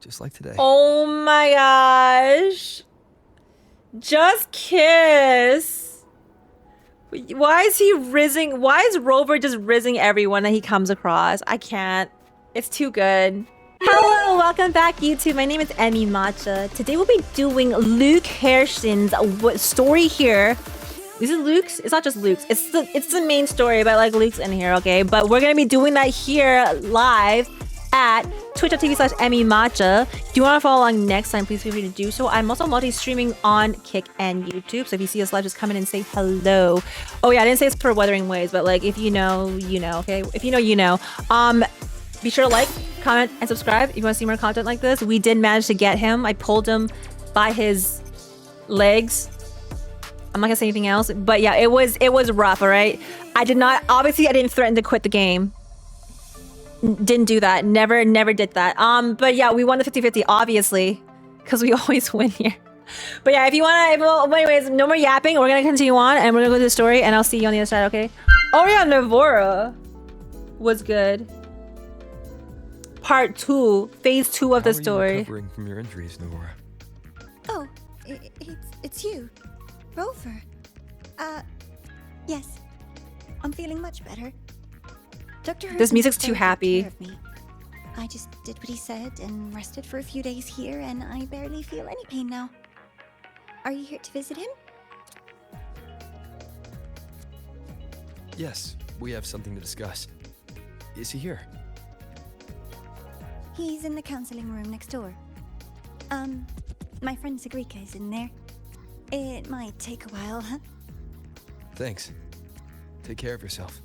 just like today. Oh my gosh. Just kiss. Why is he rizzing? Why is Rover just rizzing everyone that he comes across? I can't. It's too good. Hello, welcome back YouTube. My name is EmiMatcha. Today we'll be doing Luuk Herssen's story here. This is Luke's. It's not just Luke's. It's the main story, but like Luke's in here, okay? But we're gonna be doing that here live at twitch.tv/EmiMatcha. If you want to follow along next time, please feel free to do so. I'm also multi-streaming on Kick and YouTube, so if you see us live, just come in and say hello. Oh yeah, I didn't say it's for Wuthering Ways, but like if you know, you know, okay? If you know, you know. Be sure to like, comment, and subscribe if you want to see more content like this. We did manage to get him. I pulled him by his legs. I'm not gonna say anything else, but yeah, it was rough, all right? I didn't threaten to quit the game. Didn't do that. Never did that. But yeah, we won the 50-50, obviously, because we always win here. But yeah, if you want to, anyways, no more yapping. We're gonna continue on, and we're gonna go to the story, and I'll see you on the other side, okay? Oh yeah, Navora was good. Part 2, phase 2 of the story. How are you recovering from your injuries, Navora? Oh, it's you, Rover. Yes, I'm feeling much better. Dr. Herssen This music's took too very good happy. care of me. I just did what he said and rested for a few days here, and I barely feel any pain now. Are you here to visit him? Yes, we have something to discuss. Is he here? He's in the counseling room next door. My friend Segue is in there. It might take a while, huh? Thanks. Take care of yourself.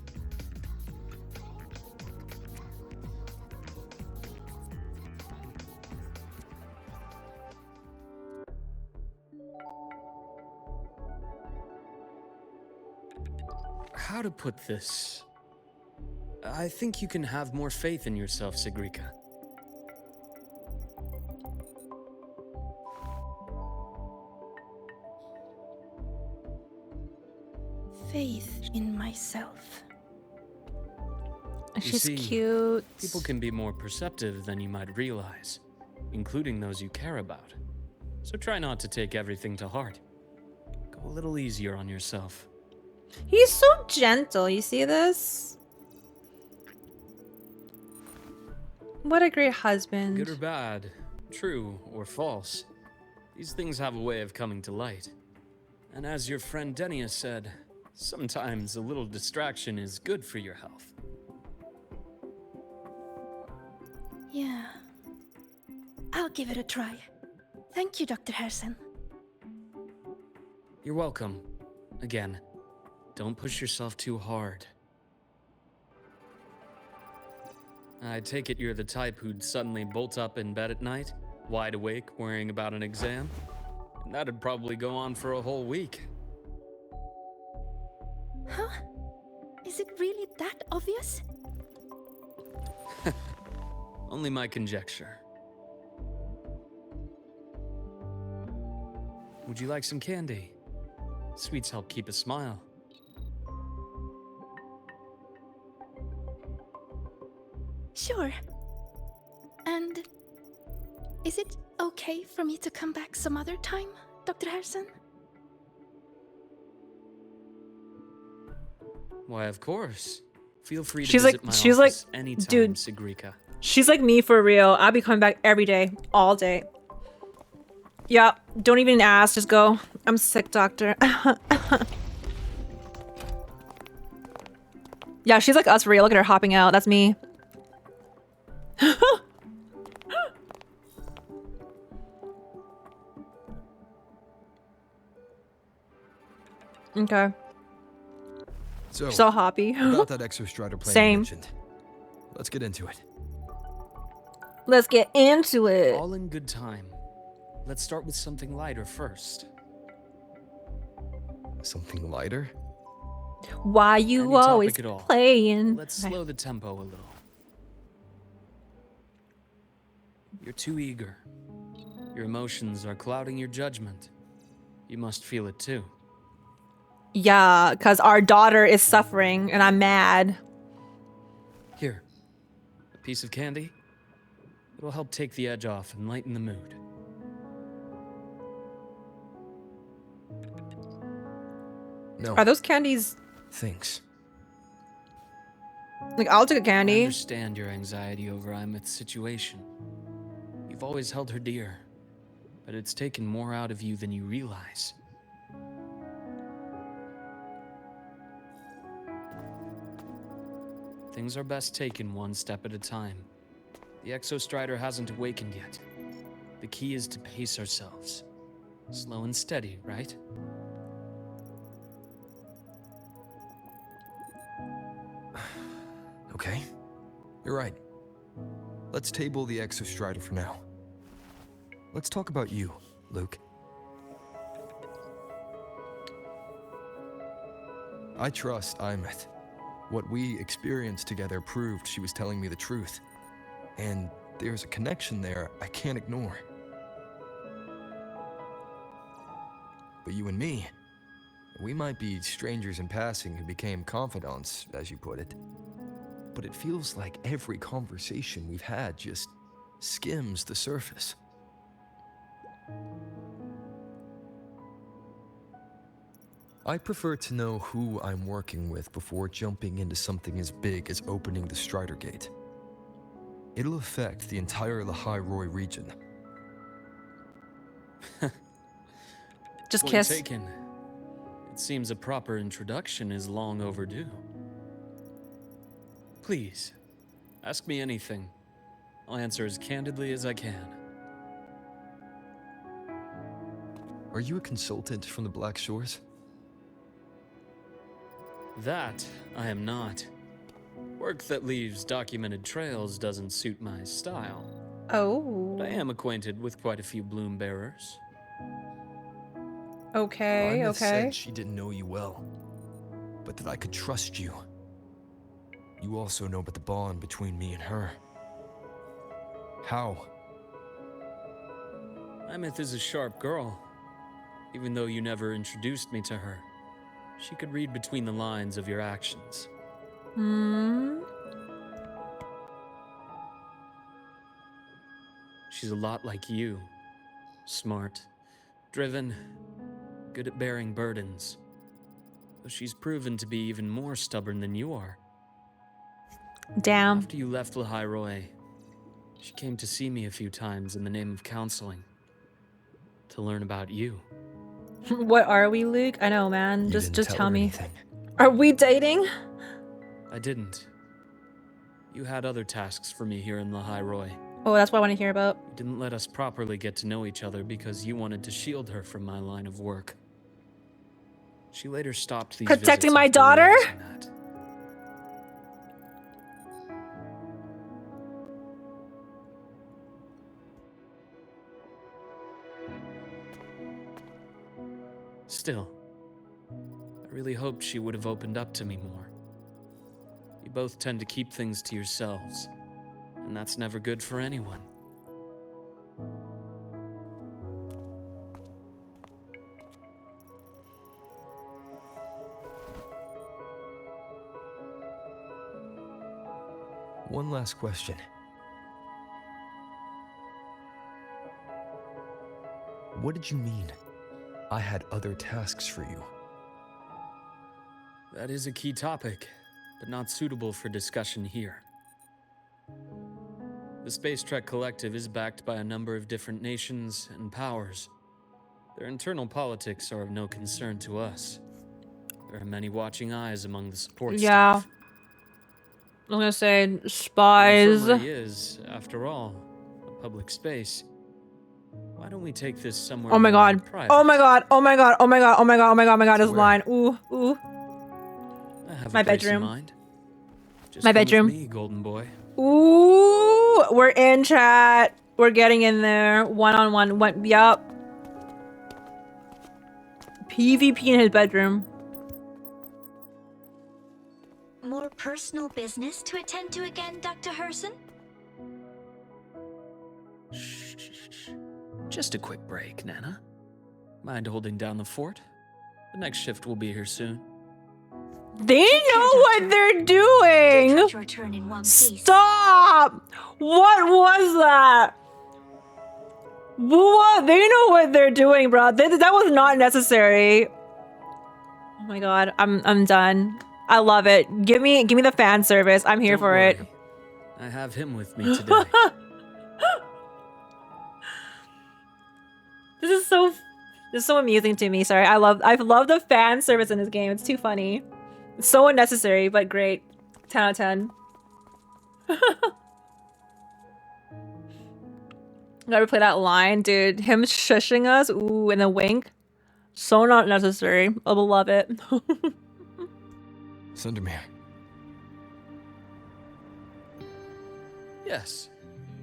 How to put this? I think you can have more faith in yourself, Segue. Faith in myself. She's see, cute. People can be more perceptive than you might realize, including those you care about. So try not to take everything to heart. Go a little easier on yourself. He's so gentle. You see this? What a great husband. Good or bad, true or false, these things have a way of coming to light. And as your friend Denia said, sometimes a little distraction is good for your health. Yeah. I'll give it a try. Thank you, Dr. Herssen. You're welcome. Again, don't push yourself too hard. I take it you're the type who'd suddenly bolt up in bed at night, wide awake, worrying about an exam? And that'd probably go on for a whole week. Huh? Is it really that obvious? Only my conjecture. Would you like some candy? Sweets help keep a smile. Sure. And is it okay for me to come back some other time, Dr. Herssen? Why, of course. Feel free to She's visit like- my she's like, office anytime, dude. Segue. She's like me for real. I'll be coming back every day, all day. Yeah, don't even ask. Just go. I'm sick, doctor. Yeah, she's like us for real. Look at her hopping out. That's me. Okay. So, She's all hoppy. about that exostrider plan you Same. mentioned. Let's get into it. Let's get into it. All in good time. Let's start with something lighter first. Something lighter? Why you Any topic always at all. playing? Let's slow the tempo a little. You're too eager. Your emotions are clouding your judgment. You must feel it too. Yeah, because our daughter is suffering and I'm mad. Here, a piece of candy. It'll help take the edge off and lighten the mood. No, Are those candies? thanks. Like, I'll take a I candy. understand your anxiety over EmiMatcha's situation. You've always held her dear, but it's taken more out of you than you realize. Things are best taken one step at a time. The Exostrider hasn't awakened yet. The key is to pace ourselves. Slow and steady, right? Okay, you're right. Let's table the Exostrider for now. Let's talk about you, Luke. I trust EmiMatcha. What we experienced together proved she was telling me the truth. And there's a connection there I can't ignore. But you and me, we might be strangers in passing who became confidants, as you put it. But it feels like every conversation we've had just skims the surface. I prefer to know who I'm working with before jumping into something as big as opening the Strider Gate. It'll affect the entire Lahairoi region. Just Point kiss. taken. It seems a proper introduction is long overdue. Please, ask me anything. I'll answer as candidly as I can. Are you a consultant from the Black Shores? That I am not. Work that leaves documented trails doesn't suit my style. Oh. But I am acquainted with quite a few bloom bearers. Okay, EmiMatcha okay. said she didn't know you well, but that I could trust you. You also know about the bond between me and her. How? EmiMatcha is a sharp girl. Even though you never introduced me to her, she could read between the lines of your actions. She's a lot like you. Smart, driven, good at bearing burdens. Though she's proven to be even more stubborn than you are. Damn. After you left Lahairoi, she came to see me a few times in the name of counseling. To learn about you. What are we, Luke? I know, man. You Just didn't tell her me. anything. Are we dating? I didn't. You had other tasks for me here in Lahairoi. Oh, that's what I want to hear about. You didn't let us properly get to know each other because you wanted to shield her from my line of work. She later stopped these Protecting visits my after daughter? realizing that. Still, I really hoped she would have opened up to me more. You both tend to keep things to yourselves, and that's never good for anyone. One last question. What did you mean? I had other tasks for you. That is a key topic, but not suitable for discussion here. The Space Trek Collective is backed by a number of different nations and powers. Their internal politics are of no concern to us. There are many watching eyes among the support Yeah. staff. I'm gonna say The spies. infirmary is, after all, a public space. Why don't we take this somewhere Oh my more god. private? Oh my god. Oh my god. Oh my god. Oh my god. Oh my god. Oh my god. This Where? line. Ooh. Ooh. I have My a place in bedroom. mind. Just My come with bedroom. me, golden boy. Ooh. We're in chat. We're getting in there. One-on-one. Yup. PvP in his bedroom. More personal business to attend to again, Dr. Herssen? Shh. Just a quick break, Nana. Mind holding down the fort? The next shift will be here soon. They know what they're doing. Take your turn in one piece. Stop! What was that? Wuwa, they know what they're doing, bro. That was not necessary. Oh my god, I'm done. I love it. Give me the fan service. I'm here Don't for worry. it. I have him with me today. This is so amusing to me. Sorry, I love the fan service in this game. It's too funny. It's so unnecessary, but great. 10 out of 10. Gotta play that line, dude. Him shushing us, ooh, and a wink. So not necessary. I will love it. Sundermere. Yes.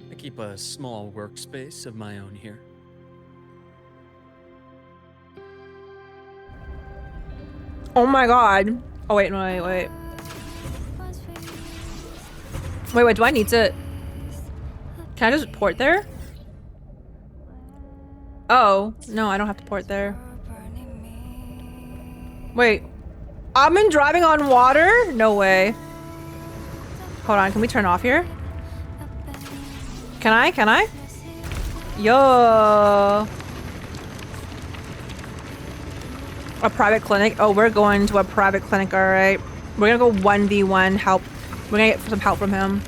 I keep a small workspace of my own here. Oh my god. Oh wait, no, wait. Wait, do I need to... Can I just port there? Oh, no, I don't have to port there. Wait. I've been driving on water? No way. Hold on, can we turn off here? Can I? Yo. A private clinic? Oh, we're going to a private clinic, alright. We're gonna go 1v1 help. We're gonna get some help from him.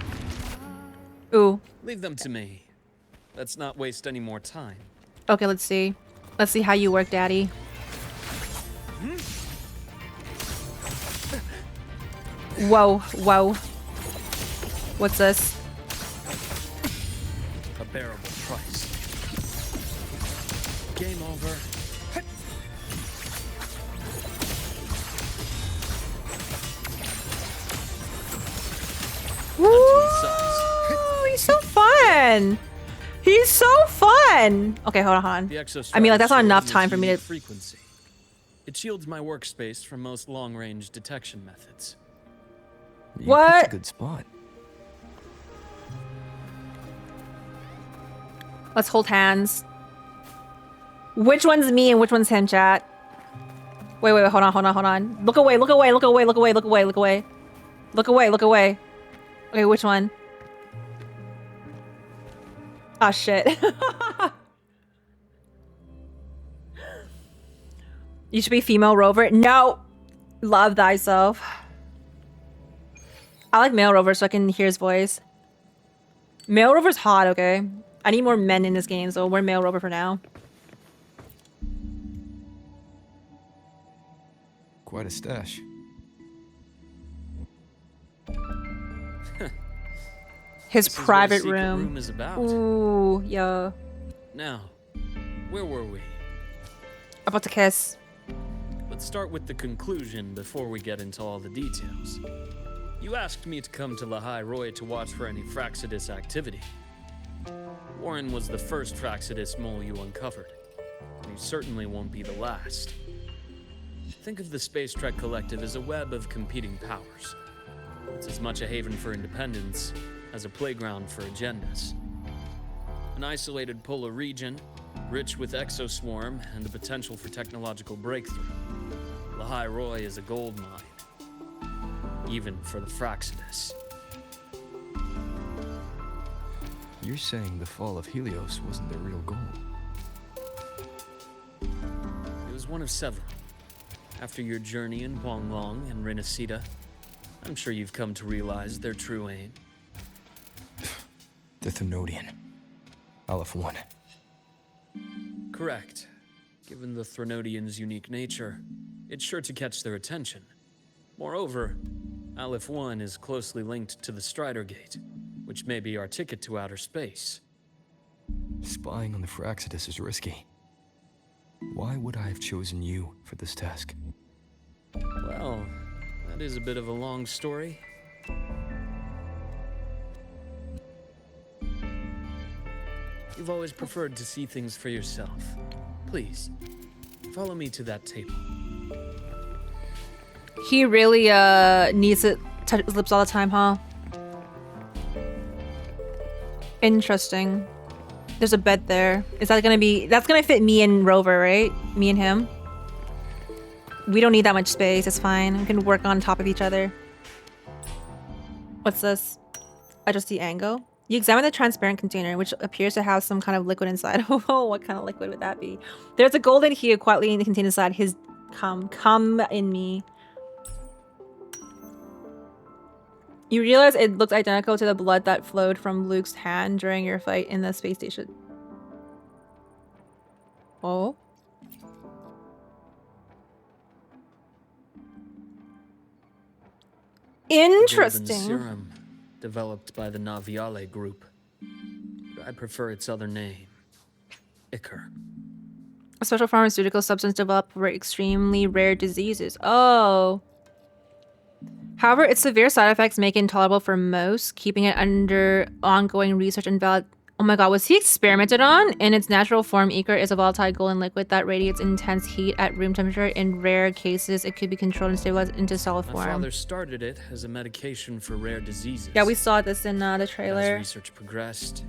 Ooh. Leave them to me. Let's not waste any more time. Okay, let's see. Let's see how you work, Daddy. Whoa. What's this? A bearable price. Game over. Woo! He's so fun. He's so fun. Okay, hold on. The I mean, like, that's not exostrider enough shows time its for me unique to... frequency. It shields my workspace from most long-range detection methods. You What? picked a good spot. Let's hold hands. Which one's me and which one's him, chat? Wait, hold on. Look away. Okay, which one? Oh, shit. You should be female Rover. No! Love thyself. I like male Rover so I can hear his voice. Male Rover's hot, okay? I need more men in this game, so we're male Rover for now. Quite a stash. His This is what a private secret room. is about. Ooh, yo. Now, where were we? About to kiss. Let's start with the conclusion before we get into all the details. You asked me to come to Lahai Roy to watch for any Fraxidus activity. Warren was the first Fraxidus mole you uncovered, and he certainly won't be the last. Think of the Space Trek Collective as a web of competing powers. It's as much a haven for independence as a playground for agendas. An isolated polar region, rich with exoswarm and the potential for technological breakthrough. Lahai Roy is a gold mine, even for the Fraxidus. You're saying the fall of Helios wasn't their real goal? It was one of several. After your journey in Huanglong and Renacida, I'm sure you've come to realize their true aim. The Thenodian. Aleph 1. Correct. Given the Threnodians' unique nature, it's sure to catch their attention. Moreover, Aleph 1 is closely linked to the Strider Gate, which may be our ticket to outer space. Spying on the Fraxidus is risky. Why would I have chosen you for this task? Well, that is a bit of a long story. You've always preferred to see things for yourself. Please, follow me to that table. He really needs to touch his lips all the time, huh? Interesting. There's a bed there. Is that gonna be... That's gonna fit me and Rover, right? Me and him? We don't need that much space. It's fine. We can work on top of each other. What's this? Adjust the angle. You examine the transparent container, which appears to have some kind of liquid inside. Oh, what kind of liquid would that be? There's a golden hue quietly in the container inside. His come in me. You realize it looks identical to the blood that flowed from Luke's hand during your fight in the space station. Oh. Interesting. The golden serum developed by the Naviale group. I prefer its other name, Ichor. A special pharmaceutical substance developed for extremely rare diseases. Oh. However, its severe side effects make it intolerable for most, keeping it under ongoing research and valid. Oh my god, was he experimented on? In its natural form, Ichor is a volatile golden liquid that radiates intense heat at room temperature. In rare cases, it could be controlled and stabilized into solid form. My father started it as a medication for rare diseases. Yeah, we saw this in the trailer. As research progressed,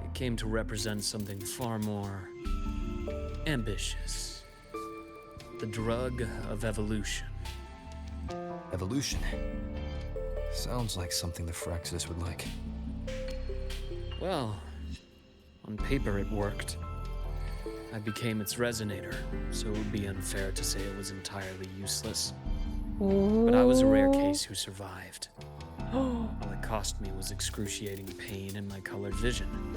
it came to represent something far more ambitious. The drug of evolution. Evolution? Sounds like something the Fraxis would like. Well, on paper it worked. I became its resonator, so it would be unfair to say it was entirely useless. But I was a rare case who survived. All it cost me was excruciating pain and my colored vision.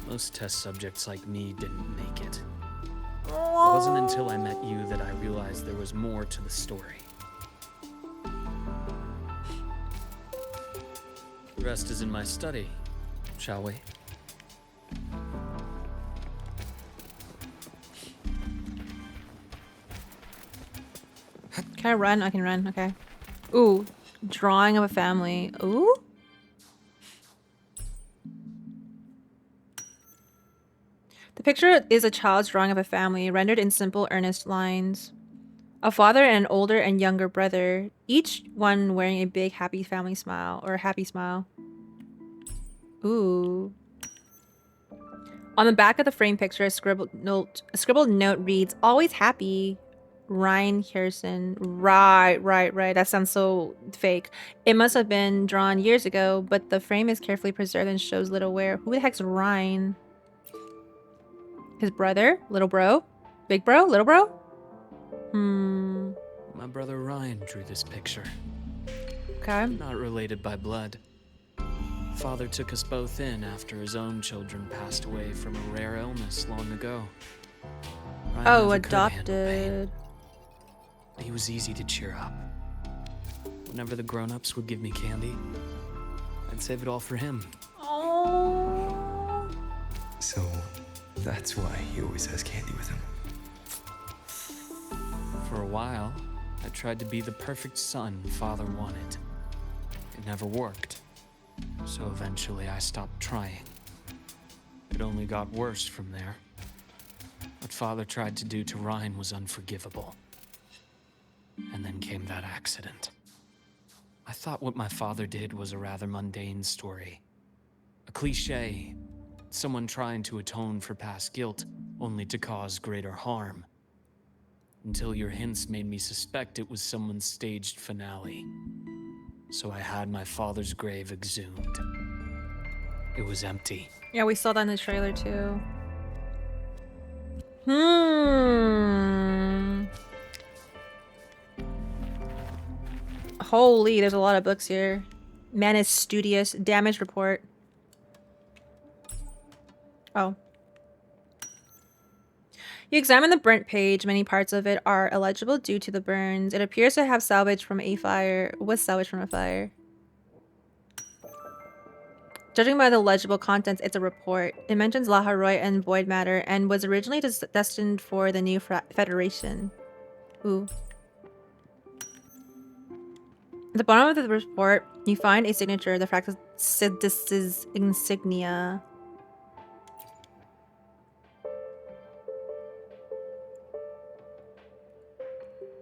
Most test subjects like me didn't make it. It wasn't until I met you that I realized there was more to the story. The rest is in my study, shall we? Can I run? I can run. Okay. Ooh. Drawing of a family. Ooh. The picture is a child's drawing of a family, rendered in simple, earnest lines. A father and an older and younger brother, each one wearing a big, happy family smile, or a happy smile. Ooh. On the back of the frame picture, a scribbled note reads, "Always happy, Ryan Herssen." Right. That sounds so fake. It must have been drawn years ago, but the frame is carefully preserved and shows little wear. Who the heck's Ryan? His brother? Little bro? Big bro? Little bro? My brother Ryan drew this picture. Okay. Not related by blood. Father took us both in after his own children passed away from a rare illness long ago. Ryan Oh, never could handle adopted. pain. He was easy to cheer up. Whenever the grown-ups would give me candy, I'd save it all for him. Oh. So, that's why he always has candy with him. For a while, I tried to be the perfect son Father wanted. It never worked. So eventually I stopped trying. It only got worse from there. What Father tried to do to Ryan was unforgivable. And then came that accident. I thought what my father did was a rather mundane story. A cliché. Someone trying to atone for past guilt, only to cause greater harm. Until your hints made me suspect it was someone's staged finale. So I had my father's grave exhumed. It was empty. Yeah, we saw that in the trailer too. Holy, there's a lot of books here. Man is studious. Damage report. Oh. You examine the burnt page. Many parts of it are illegible due to the burns. It appears to have salvaged from a fire. Was salvaged from a fire. Judging by the legible contents, it's a report. It mentions Laharoy and void matter and was originally destined for the new Federation. Ooh. At the bottom of the report, you find a signature, the Fraxis insignia.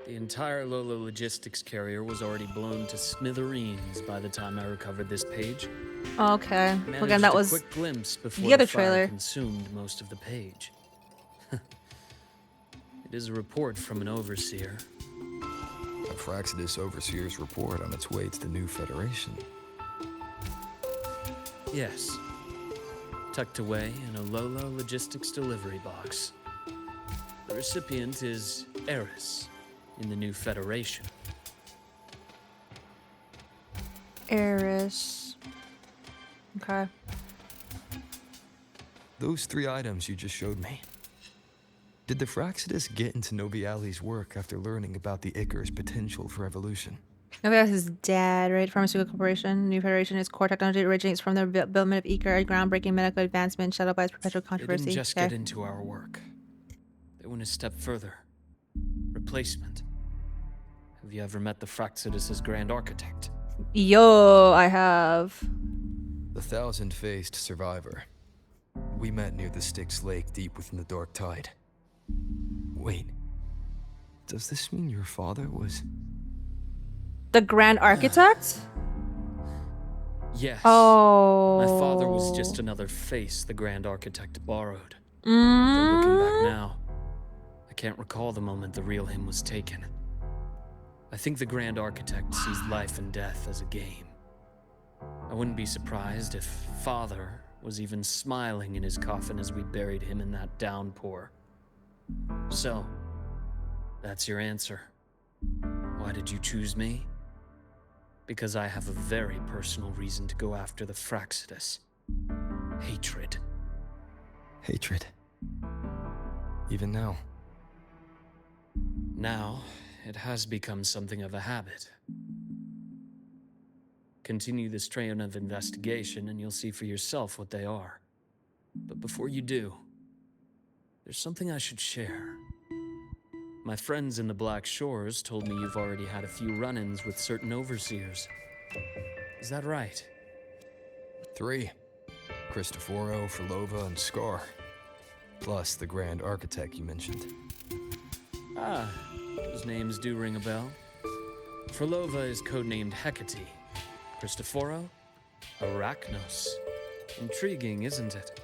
The entire Lola logistics carrier was already blown to smithereens by the time I recovered this page. Okay. Managed Again, that was a quick glimpse before the other fire trailer. consumed most of the page. It is a report from an overseer. A Fraxidus Overseer's report on its way to the new Federation. Yes. Tucked away in a Lolo logistics delivery box. The recipient is Eris in the new Federation. Eris. Okay. Those 3 items you just showed me. Did the Fraxidus get into Noviali's work after learning about the Icar's potential for evolution? Novialis is dead, right? Pharmaceutical Corporation. New Federation is core technology originates from the development of Icar, a groundbreaking medical advancement shadowed by its perpetual They controversy. didn't just get into our work. They went a step further. Replacement. Have you ever met the Fraxidus' Grand Architect? Yo, I have. The 1,000-faced survivor. We met near the Styx Lake deep within the Dark Tide. Wait. Does this mean your father was... The Grand Architect? Yes. Oh. My father was just another face the Grand Architect borrowed. Though looking back now, I can't recall the moment the real him was taken. I think the Grand Architect sees life and death as a game. I wouldn't be surprised if Father was even smiling in his coffin as we buried him in that downpour. So, that's your answer. Why did you choose me? Because I have a very personal reason to go after the Fraxidus. Hatred. Hatred. Even now. Now, it has become something of a habit. Continue this train of investigation and you'll see for yourself what they are. But before you do, there's something I should share. My friends in the Black Shores told me you've already had a few run-ins with certain overseers. Is that right? 3. Cristoforo, Frolova, and Scar. Plus the Grand Architect you mentioned. Ah, those names do ring a bell. Frolova is codenamed Hecate. Cristoforo? Arachnos. Intriguing, isn't it?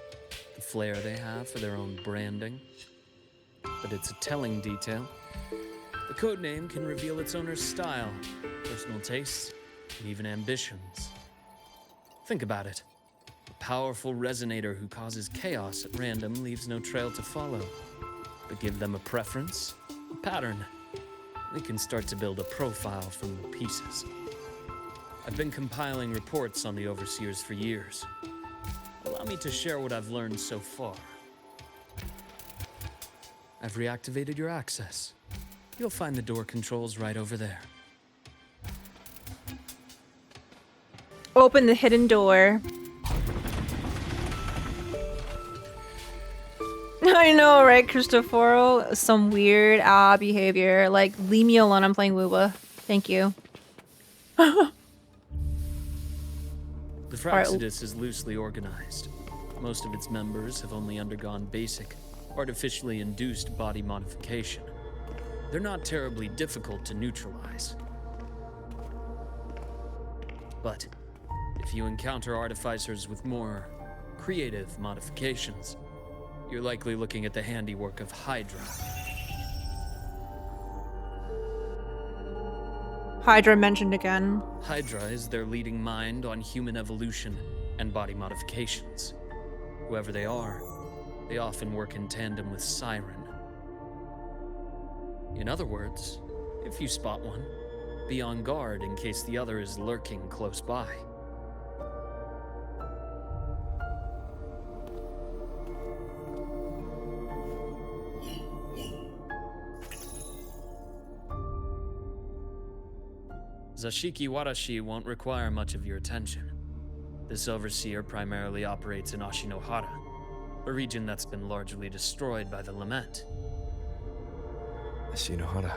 The flair they have for their own branding. But it's a telling detail. The codename can reveal its owner's style, personal tastes, and even ambitions. Think about it. A powerful resonator who causes chaos at random leaves no trail to follow. But give them a preference, a pattern. We can start to build a profile from the pieces. I've been compiling reports on the Overseers for years. Allow me to share what I've learned so far. I've reactivated your access. You'll find the door controls right over there. Open the hidden door. I know, right, Cristoforo? Some weird behavior. Like, leave me alone, I'm playing wuwa. Thank you. The Fraxidus is loosely organized. Most of its members have only undergone basic, artificially induced body modification. They're not terribly difficult to neutralize. But if you encounter artificers with more creative modifications, you're likely looking at the handiwork of Hydra. Hydra mentioned again. Hydra is their leading mind on human evolution and body modifications. Whoever they are, they often work in tandem with Siren. In other words, if you spot one, be on guard in case the other is lurking close by. Zashiki Warashi won't require much of your attention. This overseer primarily operates in Ashinohara, a region that's been largely destroyed by the Lament. Ashinohara.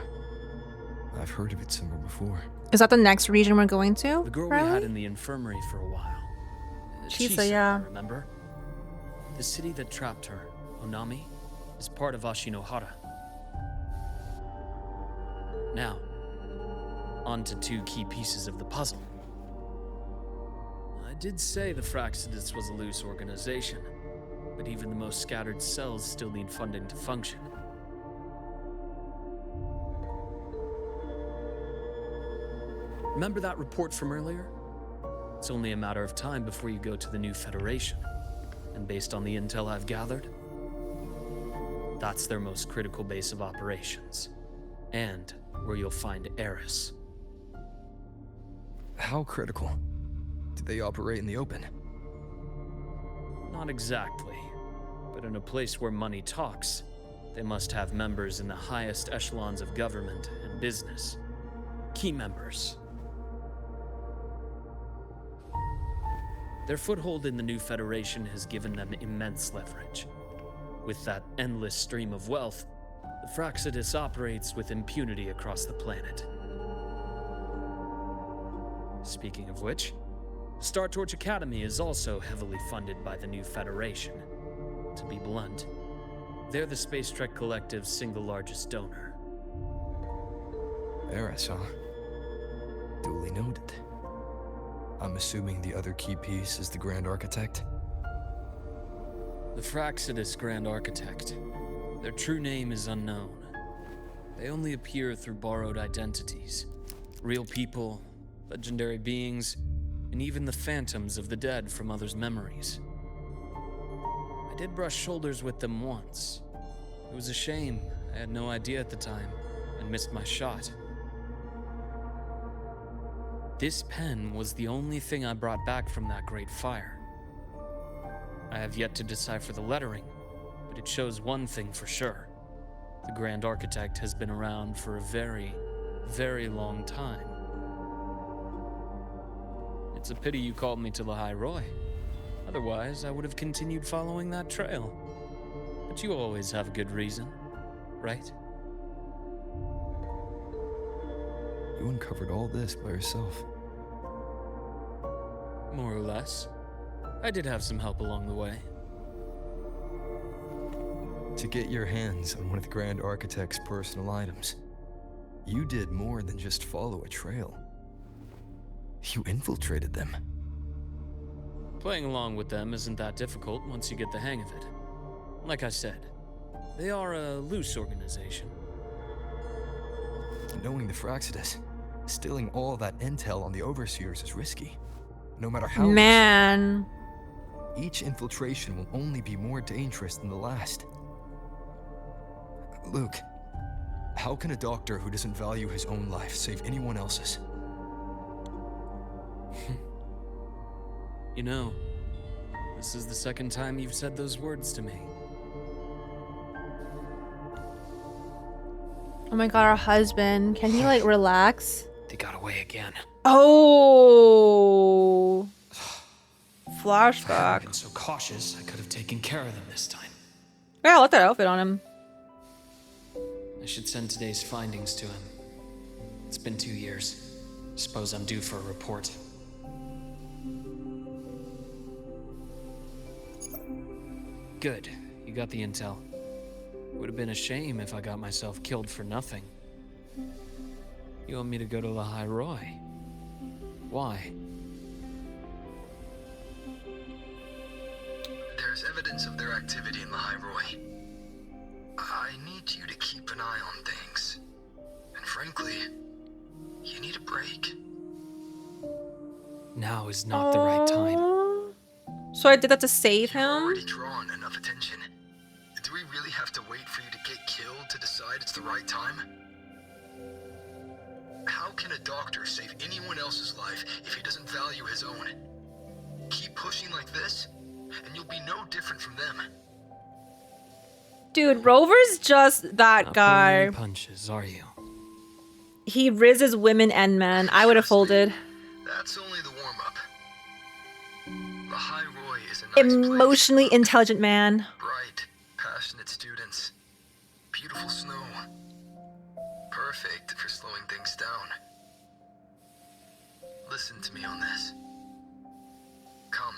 I've heard of it somewhere before. Is that the next region we're going to? The girl probably? we had in the infirmary for a while. Chisa, yeah. Remember? The city that trapped her, Onami, is part of Ashinohara. Now, on to 2 key pieces of the puzzle. I did say the Fraxidus was a loose organization, but even the most scattered cells still need funding to function. Remember that report from earlier? It's only a matter of time before you go to the new Federation. And based on the intel I've gathered, that's their most critical base of operations. And where you'll find Eris. How critical? Do they operate in the open? Not exactly. But in a place where money talks, they must have members in the highest echelons of government and business. Key members. Their foothold in the new Federation has given them immense leverage. With that endless stream of wealth, the Fraxidus operates with impunity across the planet. Speaking of which, Star Torch Academy is also heavily funded by the new Federation. To be blunt, they're the Space Trek Collective's single largest donor. Eris, huh? Duly noted. I'm assuming the other key piece is the Grand Architect? The Fraxidus Grand Architect. Their true name is unknown. They only appear through borrowed identities. Real people, legendary beings, and even the phantoms of the dead from others' memories. I did brush shoulders with them once. It was a shame. I had no idea at the time, and missed my shot. This pen was the only thing I brought back from that great fire. I have yet to decipher the lettering, but it shows one thing for sure. The Grand Architect has been around for a very, very long time. It's a pity you called me to Lahai Roy. Otherwise, I would have continued following that trail. But you always have a good reason, right? You uncovered all this by yourself. More or less. I did have some help along the way. To get your hands on one of the Grand Architect's personal items, you did more than just follow a trail. You infiltrated them. Playing along with them isn't that difficult once you get the hang of it. Like I said, they are a loose organization. Knowing the Fraxidus, stealing all that intel on the Overseers is risky. No matter how Man. each infiltration will only be more dangerous than the last. Luke, how can a doctor who doesn't value his own life save anyone else's? You know, this is the second time you've said those words to me. Oh my god, our husband. Can he like relax? They got away again. Oh. If I hadn't Flashback. been so cautious, I could have taken care of them this time. Yeah, I like that outfit on him. I should send today's findings to him. It's been 2 years. Suppose I'm due for a report. Good. You got the intel. It would have been a shame if I got myself killed for nothing. You want me to go to Lahai Roy? Why? There's evidence of their activity in Lahai Roy. I need you to keep an eye on things. And frankly, you need a break. Now is not the right time. Aw. So I did that to save You've him? already drawn enough attention. Do we really have to wait for you to get killed to decide it's the right time? How can a doctor save anyone else's life if he doesn't value his own? Keep pushing like this, and you'll be no different from them. Dude, Rover's just that Not pulling guy. any punches, are you? He rizzes women and men. I would have folded. That's only the warm-up. Lahai Roy is a nice Emotionally place. intelligent man. Bright, passionate students. Beautiful snow. Perfect for slowing things down. Listen to me on this. Come.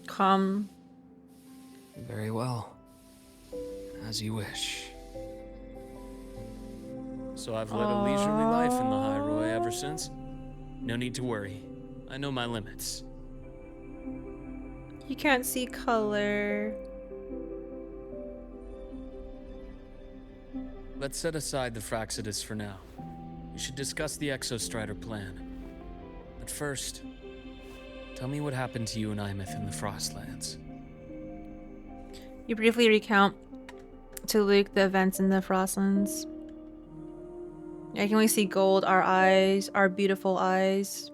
Come. Very well. As you wish. So I've led a leisurely life in Lahai Roy ever since. No need to worry. I know my limits. You can't see color. Let's set aside the Fraxidus for now. We should discuss the Exostrider plan. But first, tell me what happened to you and Imeth in the Frostlands. You briefly recount to Luke the events in the Frostlands. I can only see gold, our eyes, our beautiful eyes.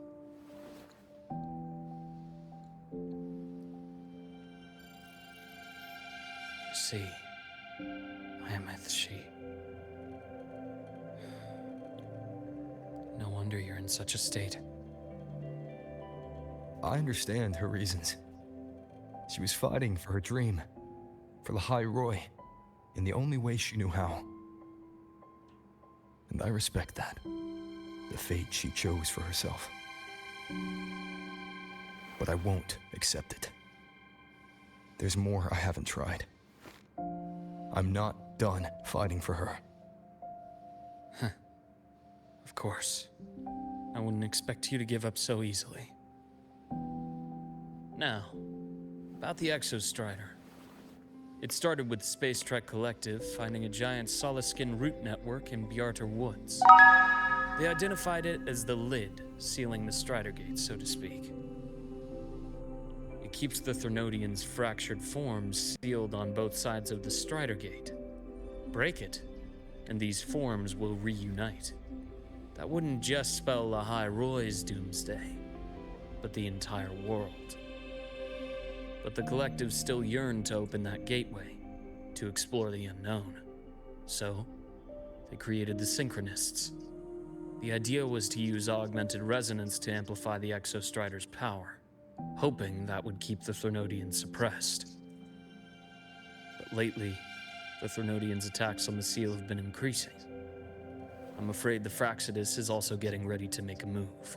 See, Imeth, she. No wonder you're in such a state. I understand her reasons. She was fighting for her dream, for the High Roy, in the only way she knew how. And I respect that, the fate she chose for herself. But I won't accept it. There's more I haven't tried. I'm not done fighting for her. Of course. I wouldn't expect you to give up so easily. Now, about the Exostrider. It started with the Space Trek Collective finding a giant solid-skin root network in Bjarter Woods. They identified it as the lid, sealing the Strider Gate, so to speak. It keeps the Threnodians' fractured forms sealed on both sides of the Strider Gate. Break it, and these forms will reunite. That wouldn't just spell the High Roy's doomsday, but the entire world. But the Collective still yearned to open that gateway, to explore the unknown. So, they created the Synchronists. The idea was to use augmented resonance to amplify the Exostrider's power, hoping that would keep the Threnodians suppressed. But lately, the Threnodians' attacks on the seal have been increasing. I'm afraid the Fraxidus is also getting ready to make a move.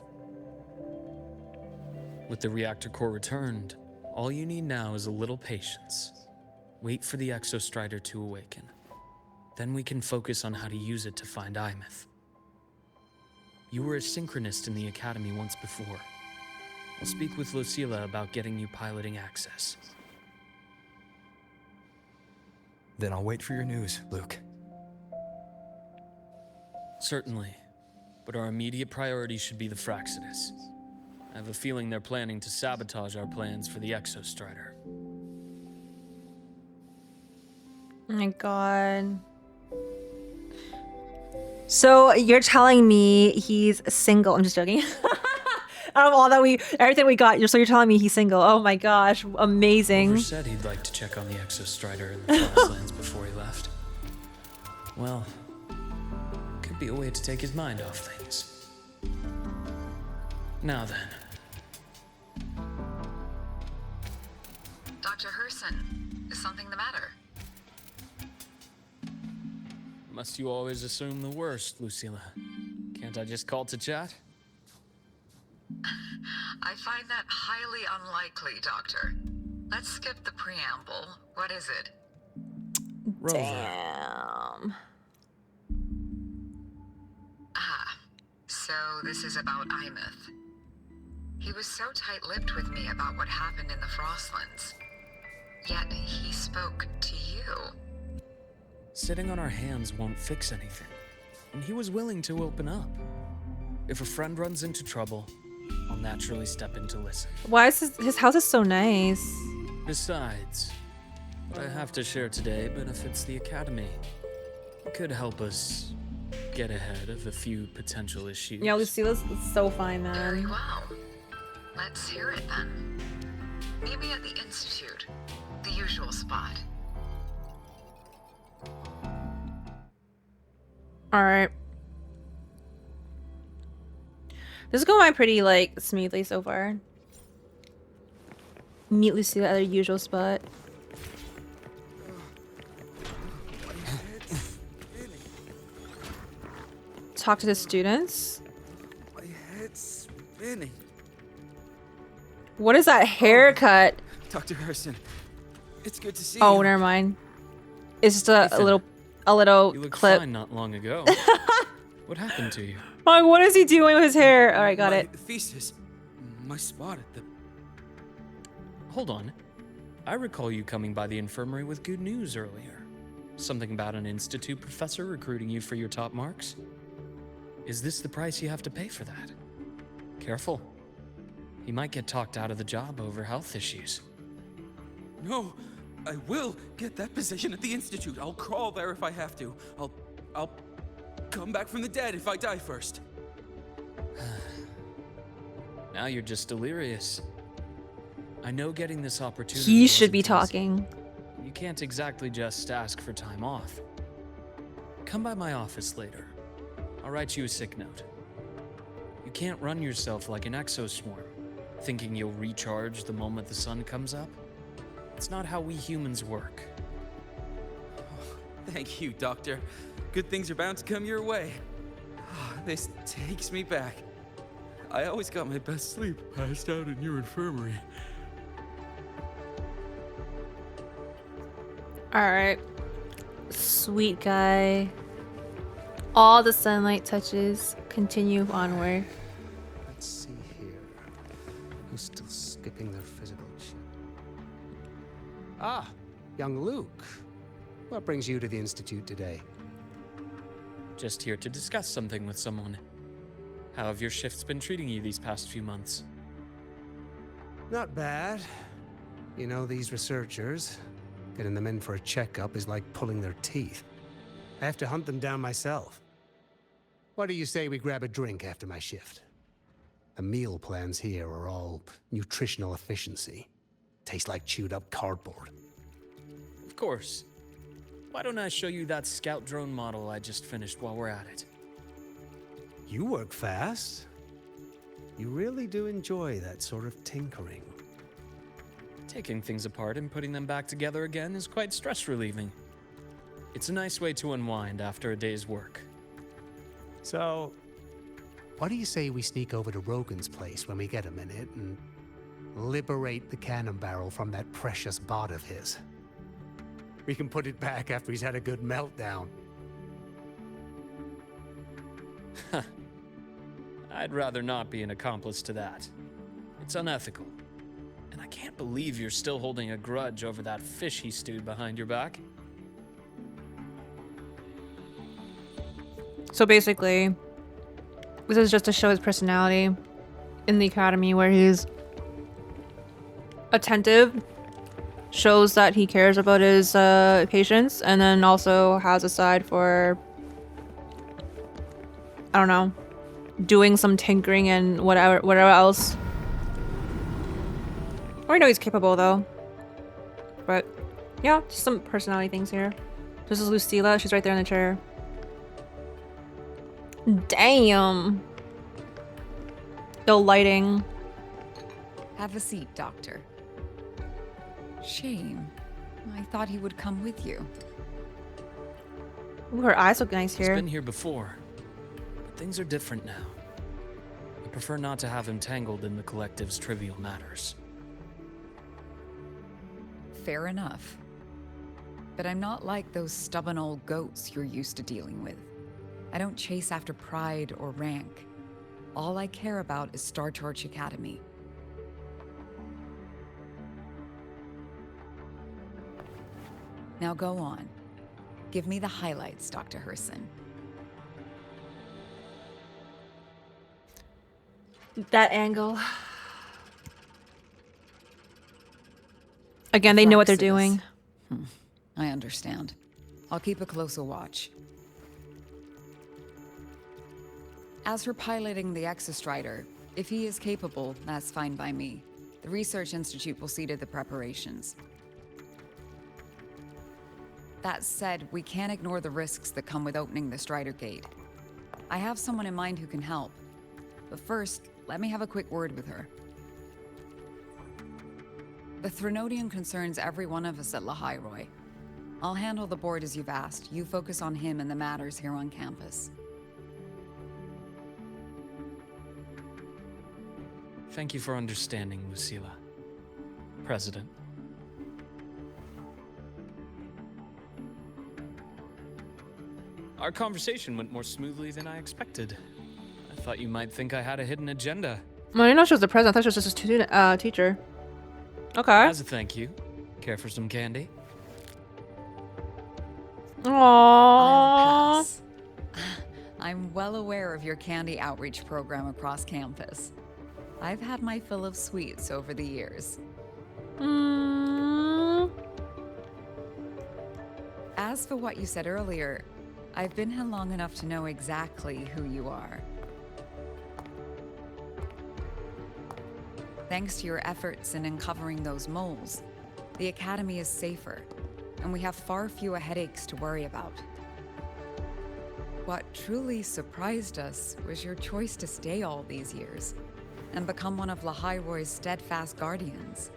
With the reactor core returned, all you need now is a little patience. Wait for the Exostrider to awaken. Then we can focus on how to use it to find Imeth. You were a synchronist in the Academy once before. I'll speak with Lucilla about getting you piloting access. Then I'll wait for your news, Luke. Certainly, but our immediate priority should be the Fraxidus. I have a feeling they're planning to sabotage our plans for the Exostrider. Oh my god. So you're telling me he's single? I'm just joking. Out of all that everything we got, so you're telling me he's single? Oh my gosh, amazing. Rover said he'd like to check on the Exostrider in the Frostlands before he left. Well, could be a way to take his mind off things. Now then. Dr. Herssen, is something the matter? Must you always assume the worst, Lucilla? Can't I just call to chat? I find that highly unlikely, Doctor. Let's skip the preamble. What is it? Rover. Damn. Ah, so this is about Imeth. He was so tight-lipped with me about what happened in the Frostlands. Yet he spoke to you. Sitting on our hands won't fix anything, and he was willing to open up. If a friend runs into trouble, I'll naturally step in to listen. Why is his house is so nice? Besides, what I have to share today benefits the Academy. It could help us get ahead of a few potential issues. Yeah, Lucila's so fine, Very man. well. Let's hear it then. Meet me at the Institute, the usual spot. All right. This is going pretty like smoothly so far. Meet Lucilla at her usual spot. Talk to the students. My head's spinning. What is that haircut? Dr. Herssen, it's good to see Oh, you. never mind. It's just a Ethan, little You looked clip. fine not long ago. What happened to you? Oh, what is he doing with his hair? All right, got my it. thesis, my spot at the... Hold on. I recall you coming by the infirmary with good news earlier. Something about an institute professor recruiting you for your top marks? Is this the price you have to pay for that? Careful. He might get talked out of the job over health issues. No, I will get that position at the Institute. I'll crawl there if I have to. I'll come back from the dead if I die first. Now you're just delirious. I know getting this opportunity. He should be wasn't easy. talking. You can't exactly just ask for time off. Come by my office later. I'll write you a sick note. You can't run yourself like an exoswarm, thinking you'll recharge the moment the sun comes up. It's not how we humans work. Thank you, Doctor. Good things are bound to come your way. This takes me back. I always got my best sleep passed out in your infirmary. Alright. Sweet guy. All the sunlight touches. Continue onward. Let's see here. Who's still skipping their physical check? Ah, young Luke. What brings you to the Institute today? Just here to discuss something with someone. How have your shifts been treating you these past few months? Not bad. You know, these researchers, getting them in for a checkup is like pulling their teeth. I have to hunt them down myself. What do you say we grab a drink after my shift? The meal plans here are all nutritional efficiency. Taste like chewed up cardboard. Of course. Why don't I show you that scout drone model I just finished while we're at it? You work fast. You really do enjoy that sort of tinkering. Taking things apart and putting them back together again is quite stress relieving. It's a nice way to unwind after a day's work. So, what do you say we sneak over to Rogan's place when we get a minute and liberate the cannon barrel from that precious bot of his? We can put it back after he's had a good meltdown. I'd rather not be an accomplice to that. It's unethical. And I can't believe you're still holding a grudge over that fish he stewed behind your back. So basically, this is just to show his personality in the academy, where he's attentive, shows that he cares about his patients, and then also has a side for, I don't know, doing some tinkering and whatever else. I know he's capable though. But yeah, just some personality things here. This is Lucilla, she's right there in the chair. Damn. The lighting. Have a seat, Doctor. Shame. I thought he would come with you. Ooh, her eyes look nice He's here. been here before, but things are different now. I prefer not to have him tangled in the collective's trivial matters. Fair enough. But I'm not like those stubborn old goats you're used to dealing with. I don't chase after pride or rank. All I care about is Star Torch Academy. Now go on. Give me the highlights, Dr. Herssen. That angle. Again, they know what they're doing. I understand. I'll keep a closer watch. As for piloting the Exostrider, if he is capable, that's fine by me. The Research Institute will see to the preparations. That said, we can't ignore the risks that come with opening the Strider Gate. I have someone in mind who can help. But first, let me have a quick word with her. The Threnodian concerns every one of us at Lehigh, Roy. I'll handle the board as you've asked. You focus on him and the matters here on campus. Thank you for understanding, Lucilla. President. Our conversation went more smoothly than I expected. I thought you might think I had a hidden agenda. Well, I didn't know she was the president. I thought she was just a student, teacher. Okay. As a thank you, care for some candy? Aww. pass. I'm well aware of your candy outreach program across campus. I've had my fill of sweets over the years. Mm. As for what you said earlier, I've been here long enough to know exactly who you are. Thanks to your efforts in uncovering those moles, the Academy is safer, and we have far fewer headaches to worry about. What truly surprised us was your choice to stay all these years and become one of Lahai Roy's steadfast guardians.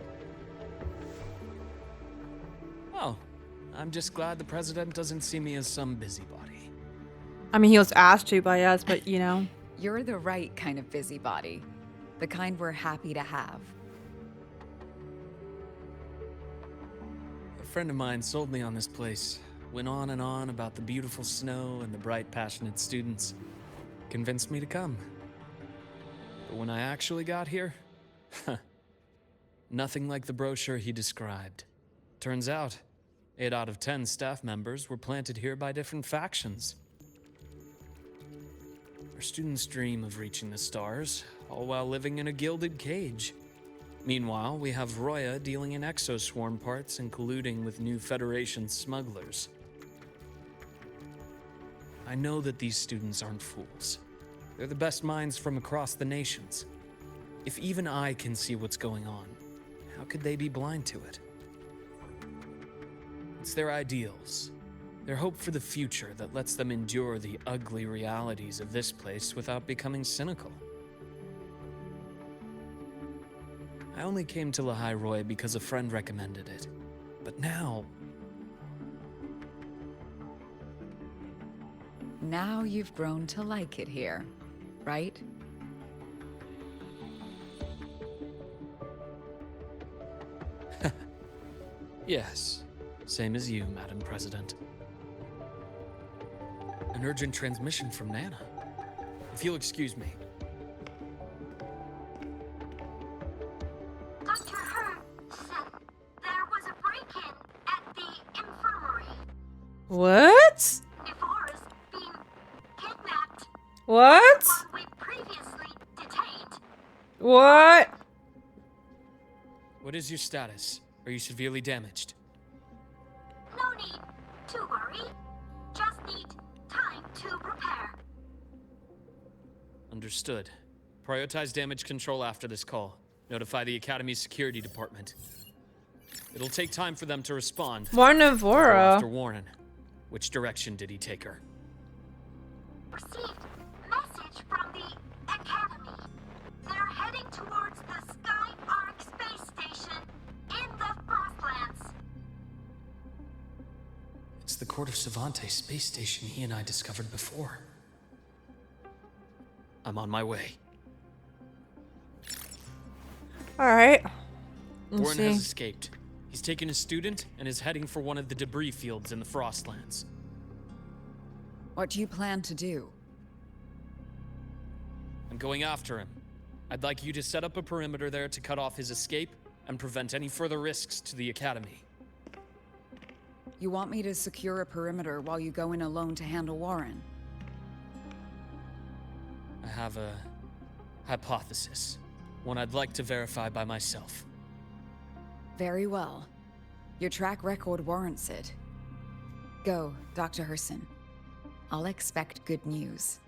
Oh, I'm just glad the president doesn't see me as some busybody. I mean, he was asked to by us, but you know. You're the right kind of busybody, the kind we're happy to have. A friend of mine sold me on this place. Went on and on about the beautiful snow and the bright, passionate students. Convinced me to come. But when I actually got here, nothing like the brochure he described. Turns out, 8 out of 10 staff members were planted here by different factions. Our students dream of reaching the stars, all while living in a gilded cage. Meanwhile, we have Roya dealing in exoswarm parts and colluding with new Federation smugglers. I know that these students aren't fools. They're the best minds from across the nations. If even I can see what's going on, how could they be blind to it? It's their ideals, their hope for the future that lets them endure the ugly realities of this place without becoming cynical. I only came to Lahai Roy because a friend recommended it. But now you've grown to like it here, right? Yes, same as you, Madam President. An urgent transmission from Nana. If you'll excuse me. Dr. Herssen, there was a break-in at the infirmary. What? Nevora's being kidnapped. What? One we previously detained. What? What is your status? Are you severely damaged? No need to worry. Just need time to repair. Understood. Prioritize damage control after this call. Notify the Academy's security department. It'll take time for them to respond. More Go after Navora. Warren. Which direction did he take her? Received message from the Academy. They're heading towards the Sky Arc space station in the Frostlands. It's the Court of Savante space station he and I discovered before. I'm on my way. Alright. Warren has escaped. He's taken a student and is heading for one of the debris fields in the Frostlands. What do you plan to do? I'm going after him. I'd like you to set up a perimeter there to cut off his escape and prevent any further risks to the Academy. You want me to secure a perimeter while you go in alone to handle Warren? I have a hypothesis. One I'd like to verify by myself. Very well. Your track record warrants it. Go, Dr. Herssen. I'll expect good news.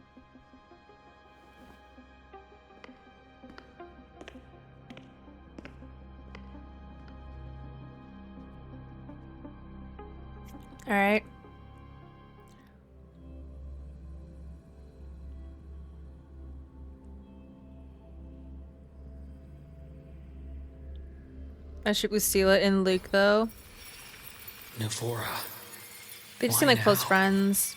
Alright. I should we seal it in Luke though. Navora. They just Why seem like close now? friends.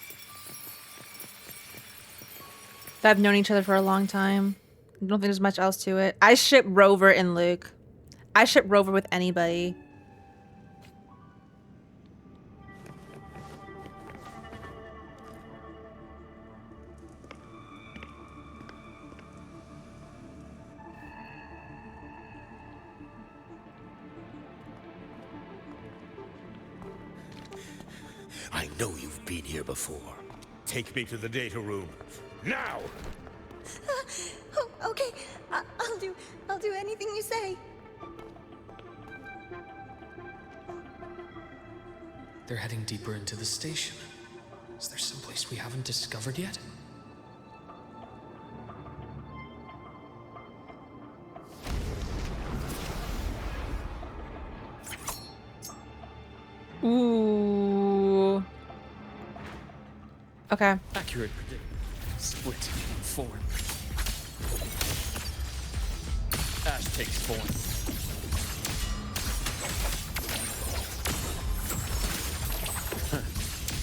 They've known each other for a long time. I don't think there's much else to it. I ship Rover and Luke. I ship Rover with anybody. I know you've been here before. Take me to the data room. Now! Oh, okay. I'll do anything you say. They're heading deeper into the station. Is there someplace we haven't discovered yet? Ooh. Okay. Accurate prediction. Split form. Ash takes form.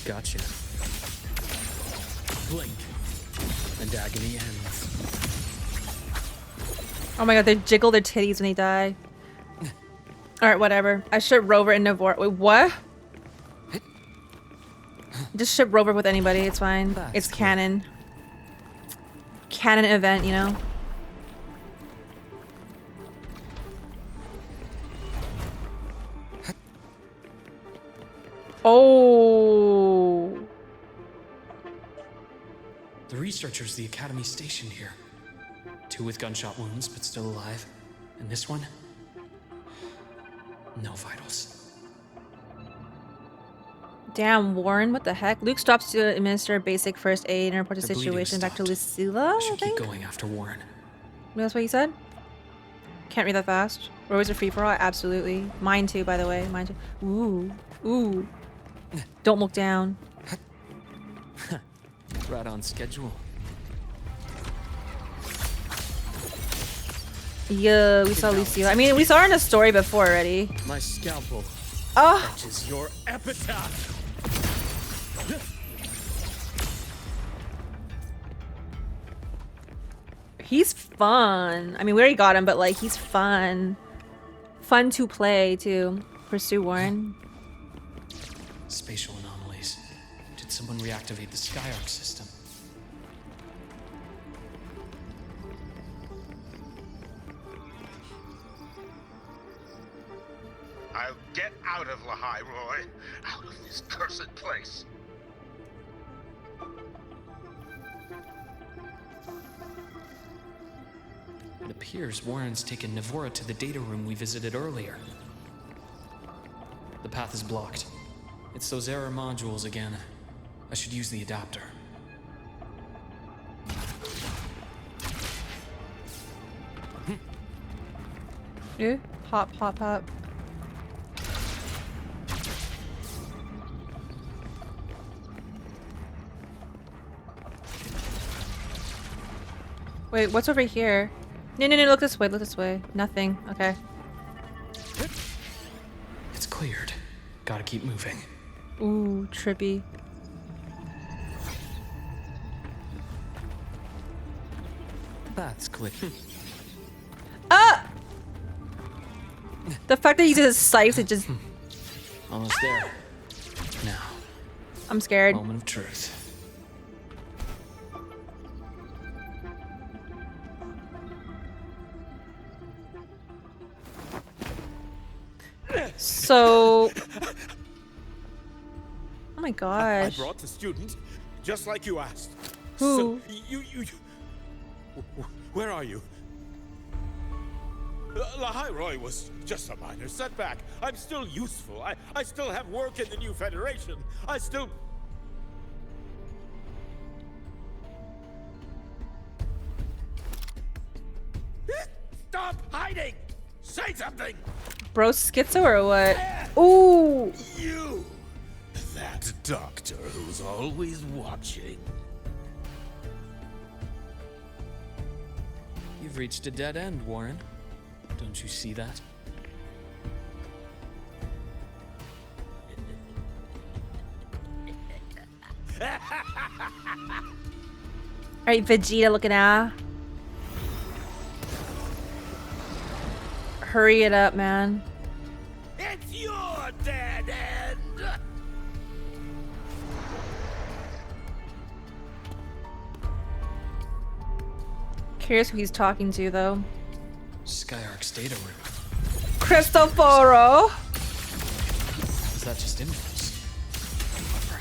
Gotcha. Blink. And agony ends. Oh my god, they jiggle their titties when they die. Alright, whatever. I ship Rover and Navora. Wait, what? Just ship Rover with anybody, it's fine. It's canon. Canon event, you know? Oh. The researchers the Academy stationed here. 2 with gunshot wounds, but still alive. And this one? No vitals. Damn, Warren, what the heck? Luke stops to administer basic first aid and report the situation back to Lucilla, I I should keep think? going after Warren. That's what you said? Can't read that fast. Or was it free for all? Absolutely. Mine too, by the way. Mine too. Ooh. Ooh. Don't look down. Right on schedule. Yeah, we saw Lucille. I mean, we saw her in a story before already. My scalpel Oh, Is your epitaph! he's fun. I mean, we already got him, but like, he's fun. Fun to play, too. Pursue Warren. Spatial anomalies. Did someone reactivate the Skyarc system? I'll get out of Lahai, Roy. Out of this cursed place. It appears Warren's taken Navora to the data room we visited earlier. The path is blocked. It's those error modules again. I should use the adapter. Yeah. Hop, hop, hop. Wait, what's over here? No, look this way, look this way. Nothing. Okay. It's cleared. Gotta keep moving. Ooh, trippy. That's clear. Ah! The fact that he uses his scythe, it just... Almost there. Now, I'm scared. moment of truth. So... Oh my I gosh. brought the student, just like you asked. Who? So, you... Where are you? Lahai Roy was just a minor setback. I'm still useful. I still have work in the new Federation. I still... Stop hiding! Say something! Bro schizo or what? Ooh! You! That doctor who's always watching. You've reached a dead end, Warren. Don't you see that? Alright, Vegeta looking at. Hurry it up, man. It's your dead end! Curious who he's talking to, though. Skyarc's data room. Cristoforo! Is that just impulse? Or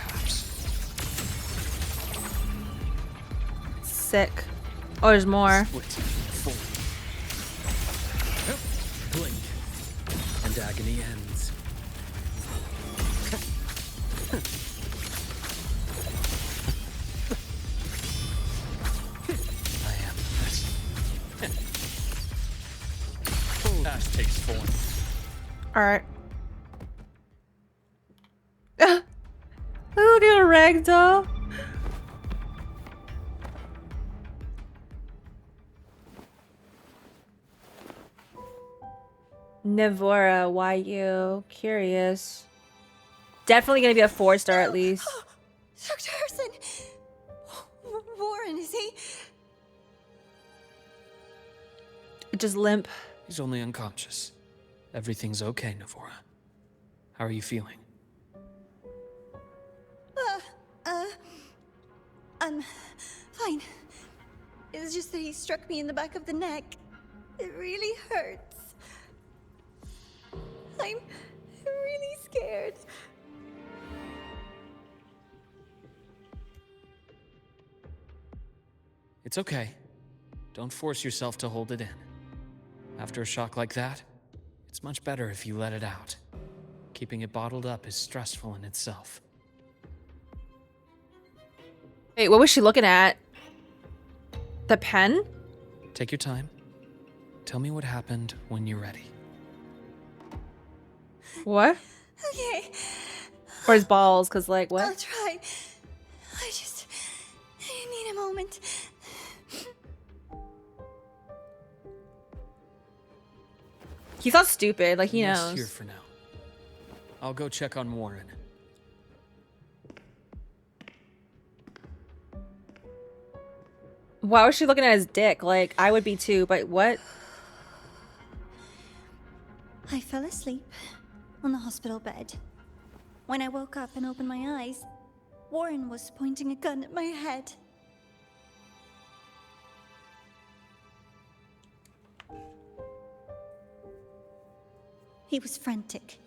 Sick. Oh, there's more. Split. Forward. Blink. And agony ends. I am this. Ash takes form. Alright. Look at a ragdoll. Navora, why you? Curious. Definitely gonna be a 4-star at least. Dr. Herssen! Warren, is he? Just limp. He's only unconscious. Everything's okay, Navora. How are you feeling? I'm fine. It's just that he struck me in the back of the neck. It really hurts. I'm really scared. It's okay. Don't force yourself to hold it in. After a shock like that, it's much better if you let it out. Keeping it bottled up is stressful in itself. Wait, what was she looking at? The pen? Take your time. Tell me what happened when you're ready. What? Okay. Or his balls, because, like, what? I'll try. I need a moment. He's not stupid, like, he Rest knows. here for now. I'll go check on Warren. Why was she looking at his dick? Like, I would be too, but what? I fell asleep on the hospital bed. When I woke up and opened my eyes, Warren was pointing a gun at my head. He was frantic,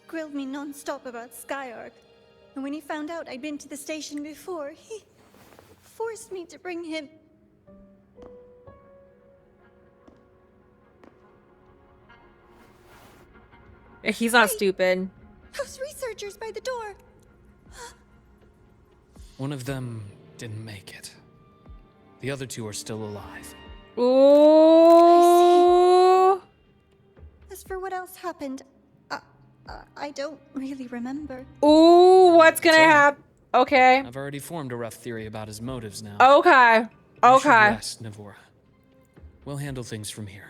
grilled me non-stop about Skyark, and when he found out I'd been to the station before, he forced me to bring him. He's not stupid. Those researchers by the door. One of them didn't make it. The other two are still alive. Ooh. As for what else happened, I don't really remember. Ooh, what's gonna happen? Okay. I've already formed a rough theory about his motives now. Okay. You should Okay. rest, Navora. We'll handle things from here.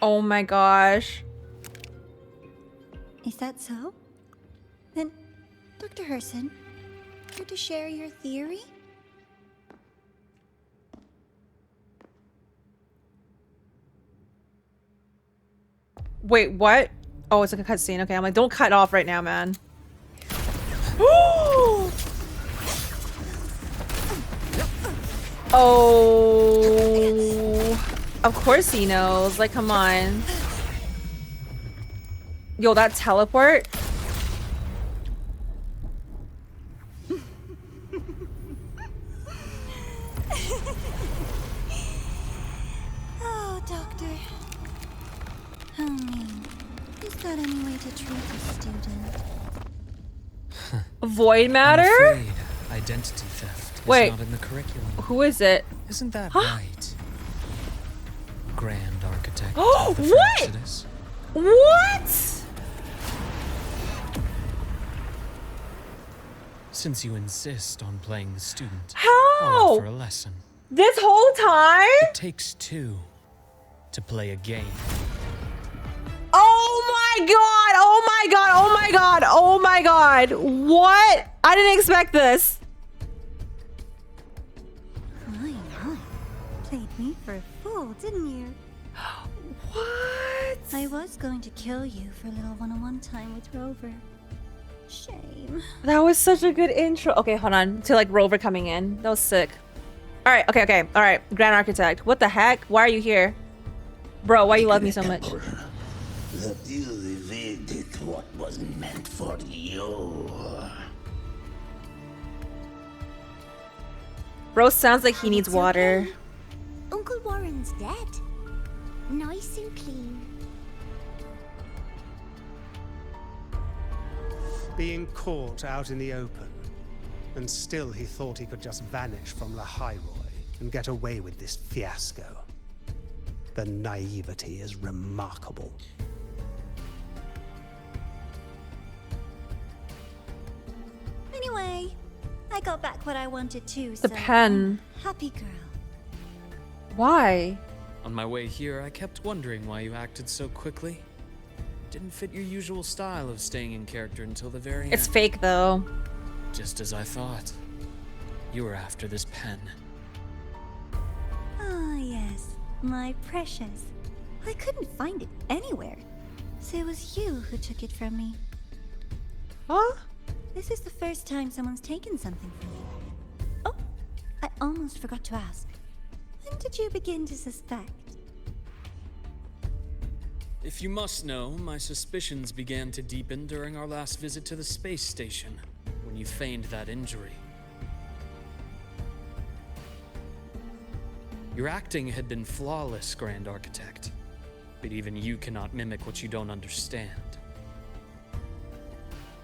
Oh my gosh. Is that so? Then, Dr. Herssen, care to share your theory? Wait, what? Oh, it's like a cutscene. Okay, I'm like, don't cut off right now, man. Oh, of course he knows. Like, come on. Yo, that teleport. Oh, Doctor. How mean. Is that any way to treat a student? Void I'm matter? afraid identity theft is Wait. not in the curriculum. Who is it? Isn't that right? Grand Architect Oh, of the what? Exodus. What? Since you insist on playing the student, I'll How? offer a lesson. This whole time? It takes two to play a game. Oh my god! Oh my god! Oh my god! Oh my god! What? I didn't expect this. Fine. Played me for a fool, didn't you? What? I was going to kill you for a little one-on-one time with Rover. Shame. That was such a good intro. Okay, hold on. To like Rover coming in. That was sick. Alright, okay. Alright, Grand Architect. What the heck? Why are you here? Bro, why you love me so much? That you evaded what was meant for you. Bro sounds like he needs It's water. okay. Uncle Warren's dead. Nice and clean. Being caught out in the open, and still he thought he could just vanish from Lahai and get away with this fiasco. The naivety is remarkable. Anyway, I got back what I wanted too, The so pen. I'm happy girl. Why? On my way here, I kept wondering why you acted so quickly. Didn't fit your usual style of staying in character until the very It's end. fake though. Just as I thought. You were after this pen. Ah, yes, my precious. I couldn't find it anywhere. So it was you who took it from me. Huh? This is the first time someone's taken something from you. Oh, I almost forgot to ask. When did you begin to suspect? If you must know, my suspicions began to deepen during our last visit to the space station, when you feigned that injury. Your acting had been flawless, Grand Architect. But even you cannot mimic what you don't understand.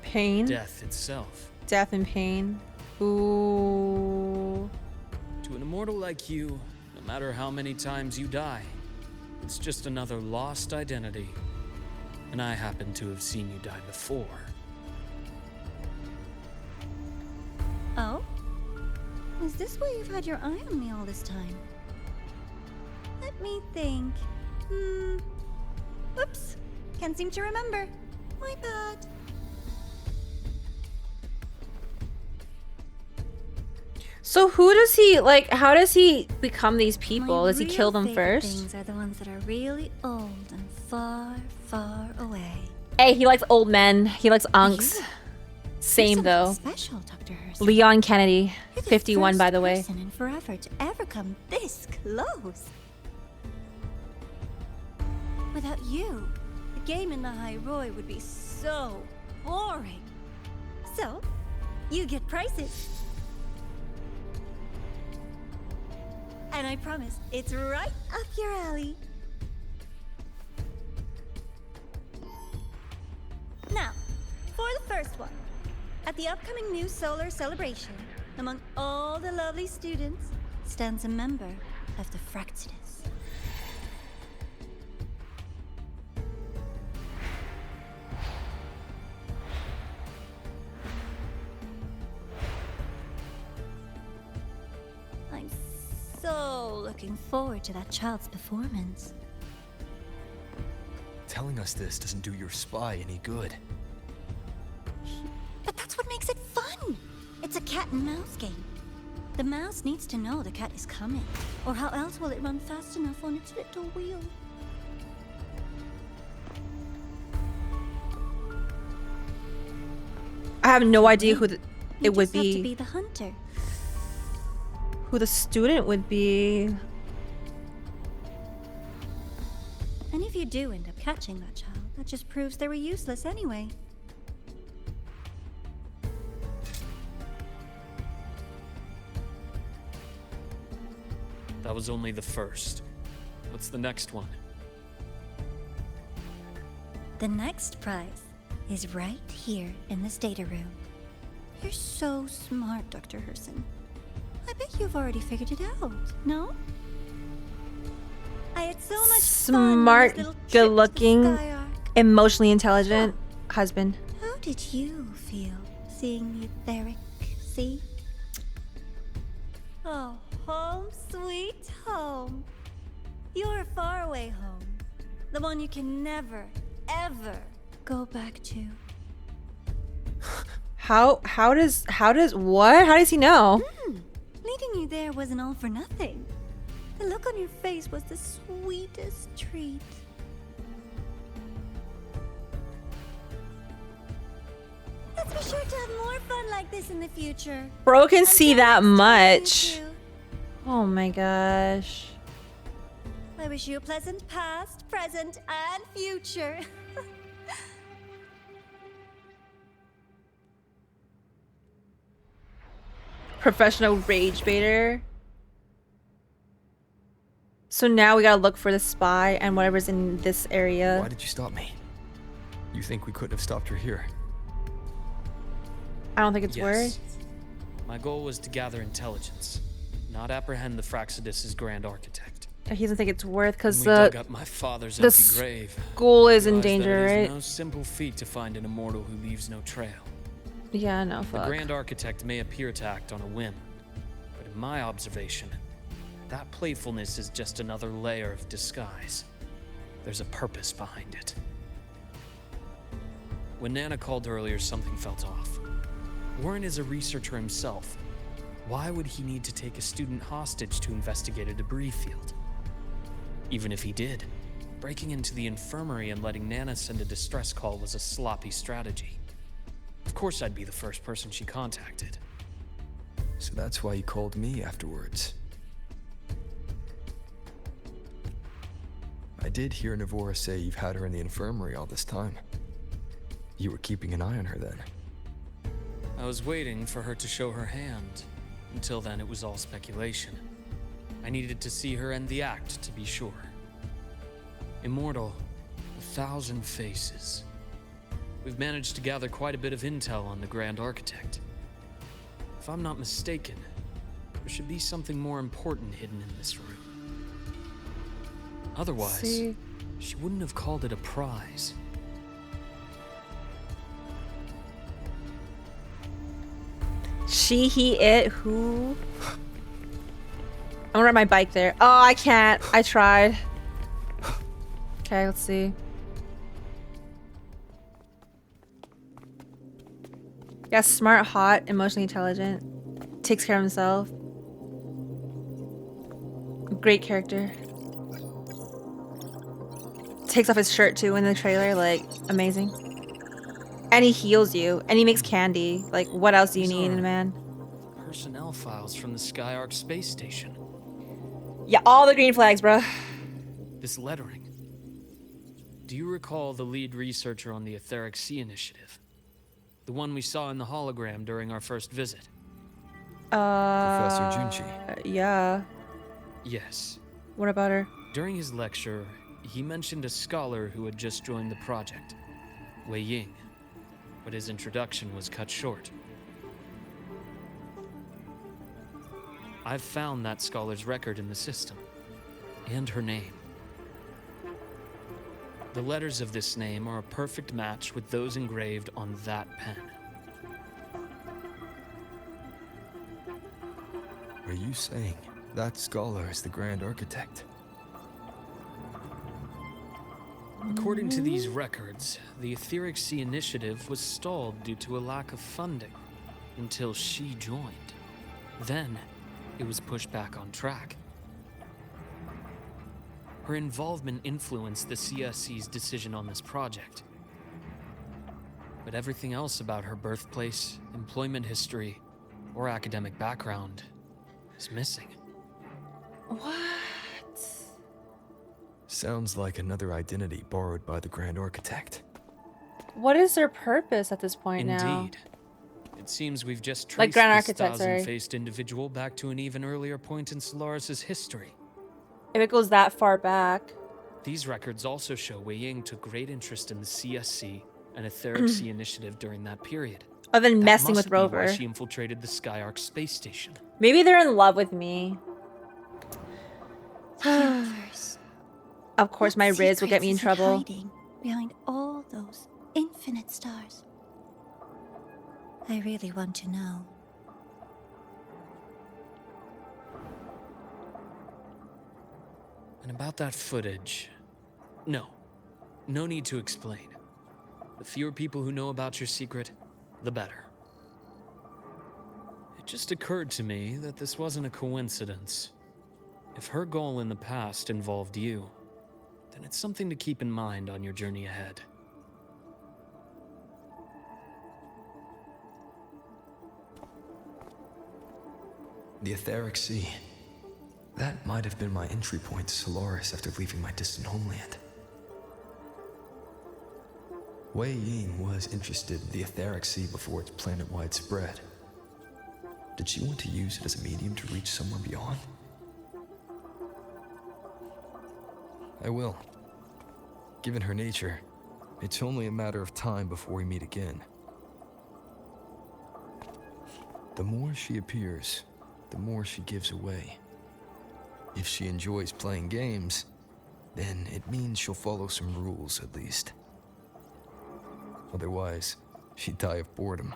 Pain. Death itself. Death and pain. Ooh. To an immortal like you, no matter how many times you die, it's just another lost identity. And I happen to have seen you die before. Oh? Is this why you've had your eye on me all this time? Let me think. Oops. Can't seem to remember. My bad. So who does he like? How does he become these people? My Does he kill real them favorite first? Things are the ones that are really old and far, far away. Hey, he likes old men. He likes unks. You? Same You're though. something special, Dr. Herssen. Leon Kennedy, You're the 51 by first the way. person in forever to ever come this close. Without you, the game in the High Roy would be so boring. So, you get prizes. And I promise, it's right up your alley. Now, for the first one. At the upcoming new solar celebration, among all the lovely students, stands a member of the Fractidus. I'm so looking forward to that child's performance. Telling us this doesn't do your spy any good. But that's what makes it fun! It's a cat and mouse game. The mouse needs to know the cat is coming, or how else will it run fast enough on its little wheel? I have no idea who it would just have to be. be the hunter. Who the student would be. And if you do end up catching that child, that just proves they were useless anyway. That was only the first. What's the next one? The next prize is right here in this data room. You're so smart, Dr. Herssen. I bet you've already figured it out, no? I had so much Smart, fun on this little trip to the good-looking, Sky Arc. emotionally intelligent husband. How did you feel seeing the etheric sea? Oh, home sweet home. Your faraway home. The one you can never, ever go back to. How does what? How does he know? Leading you there wasn't all for nothing. The look on your face was the sweetest treat. Let's be sure to have more fun like this in the future. Bro can see that Until next time, much. you two. Oh my gosh. I wish you a pleasant past, present, and future. Professional rage baiter. So now we gotta look for the spy and whatever's in this area. Why did you stop me? You think we couldn't have stopped her here? I don't think it's Yes. My goal was to gather intelligence, not apprehend the Fraxidus' grand architect. He doesn't think it's worth because When we dug up my father's the empty grave, school is in realized that danger, it is right? no simple feat to find an immortal who leaves no trail. Yeah, no, The fuck. grand architect may appear to act on a whim, but in my observation, that playfulness is just another layer of disguise. There's a purpose behind it. When Nana called earlier, something felt off. Warren is a researcher himself. Why would he need to take a student hostage to investigate a debris field? Even if he did, breaking into the infirmary and letting Nana send a distress call was a sloppy strategy. Of course I'd be the first person she contacted. So that's why you called me afterwards. I did hear Navora say you've had her in the infirmary all this time. You were keeping an eye on her then. I was waiting for her to show her hand. Until then, it was all speculation. I needed to see her end the act to be sure. Immortal, 1,000 faces. We've managed to gather quite a bit of intel on the Grand Architect. If I'm not mistaken, there should be something more important hidden in this room. Otherwise, she wouldn't have called it a prize. She, he, it, who? I'm gonna ride my bike there. Oh, I can't. I tried. Okay, let's see. Yeah, smart, hot, emotionally intelligent. Takes care of himself. Great character. Takes off his shirt too in the trailer, like, amazing. And he heals you, and he makes candy. Like, what else do you need in a man? Personnel files from the Skyark space station. Yeah, all the green flags, bro. This lettering. Do you recall the lead researcher on the Etheric Sea initiative? The one we saw in the hologram during our first visit? Professor Junchi. Yeah. Yes. What about her? During his lecture, he mentioned a scholar who had just joined the project, Wei Ying, but his introduction was cut short. I've found that scholar's record in the system, and her name. The letters of this name are a perfect match with those engraved on that pen. Are you saying that scholar is the Grand Architect? According to these records, the Etheric Sea initiative was stalled due to a lack of funding until she joined. Then, it was pushed back on track. Her involvement influenced the CSC's decision on this project. But everything else about her birthplace, employment history, or academic background is missing. What? Sounds like another identity borrowed by the Grand Architect. What is their purpose at this point now? Indeed. It seems we've just traced Like Grand this Architect, sorry. thousand-faced individual back to an even earlier point in Solaris' history. If it goes that far back. These records also show Wei Ying took great interest in the CSC and Etheric Sea initiative during that period. Other than That messing must with be why Rover. she infiltrated the Skyark space station. Maybe they're in love with me. The universe. Of course, my What Riz will get me in secrets is it trouble. hiding behind all those infinite stars? I really want to know. And about that footage... No need to explain. The fewer people who know about your secret, the better. It just occurred to me that this wasn't a coincidence. If her goal in the past involved you, then it's something to keep in mind on your journey ahead. The Etheric Sea. That might have been my entry point to Solaris after leaving my distant homeland. Wei Ying was interested in the Etheric Sea before its planet-wide spread. Did she want to use it as a medium to reach somewhere beyond? I will. Given her nature, it's only a matter of time before we meet again. The more she appears, the more she gives away. If she enjoys playing games, then it means she'll follow some rules at least. Otherwise, she'd die of boredom.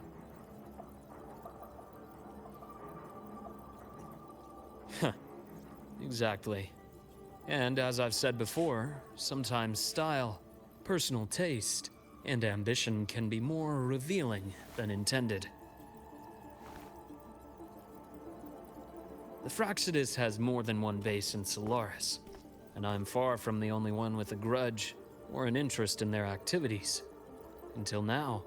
Exactly. And as I've said before, sometimes style, personal taste, and ambition can be more revealing than intended. The Fractsidus has more than one base in Solaris, and I'm far from the only one with a grudge or an interest in their activities. Until now,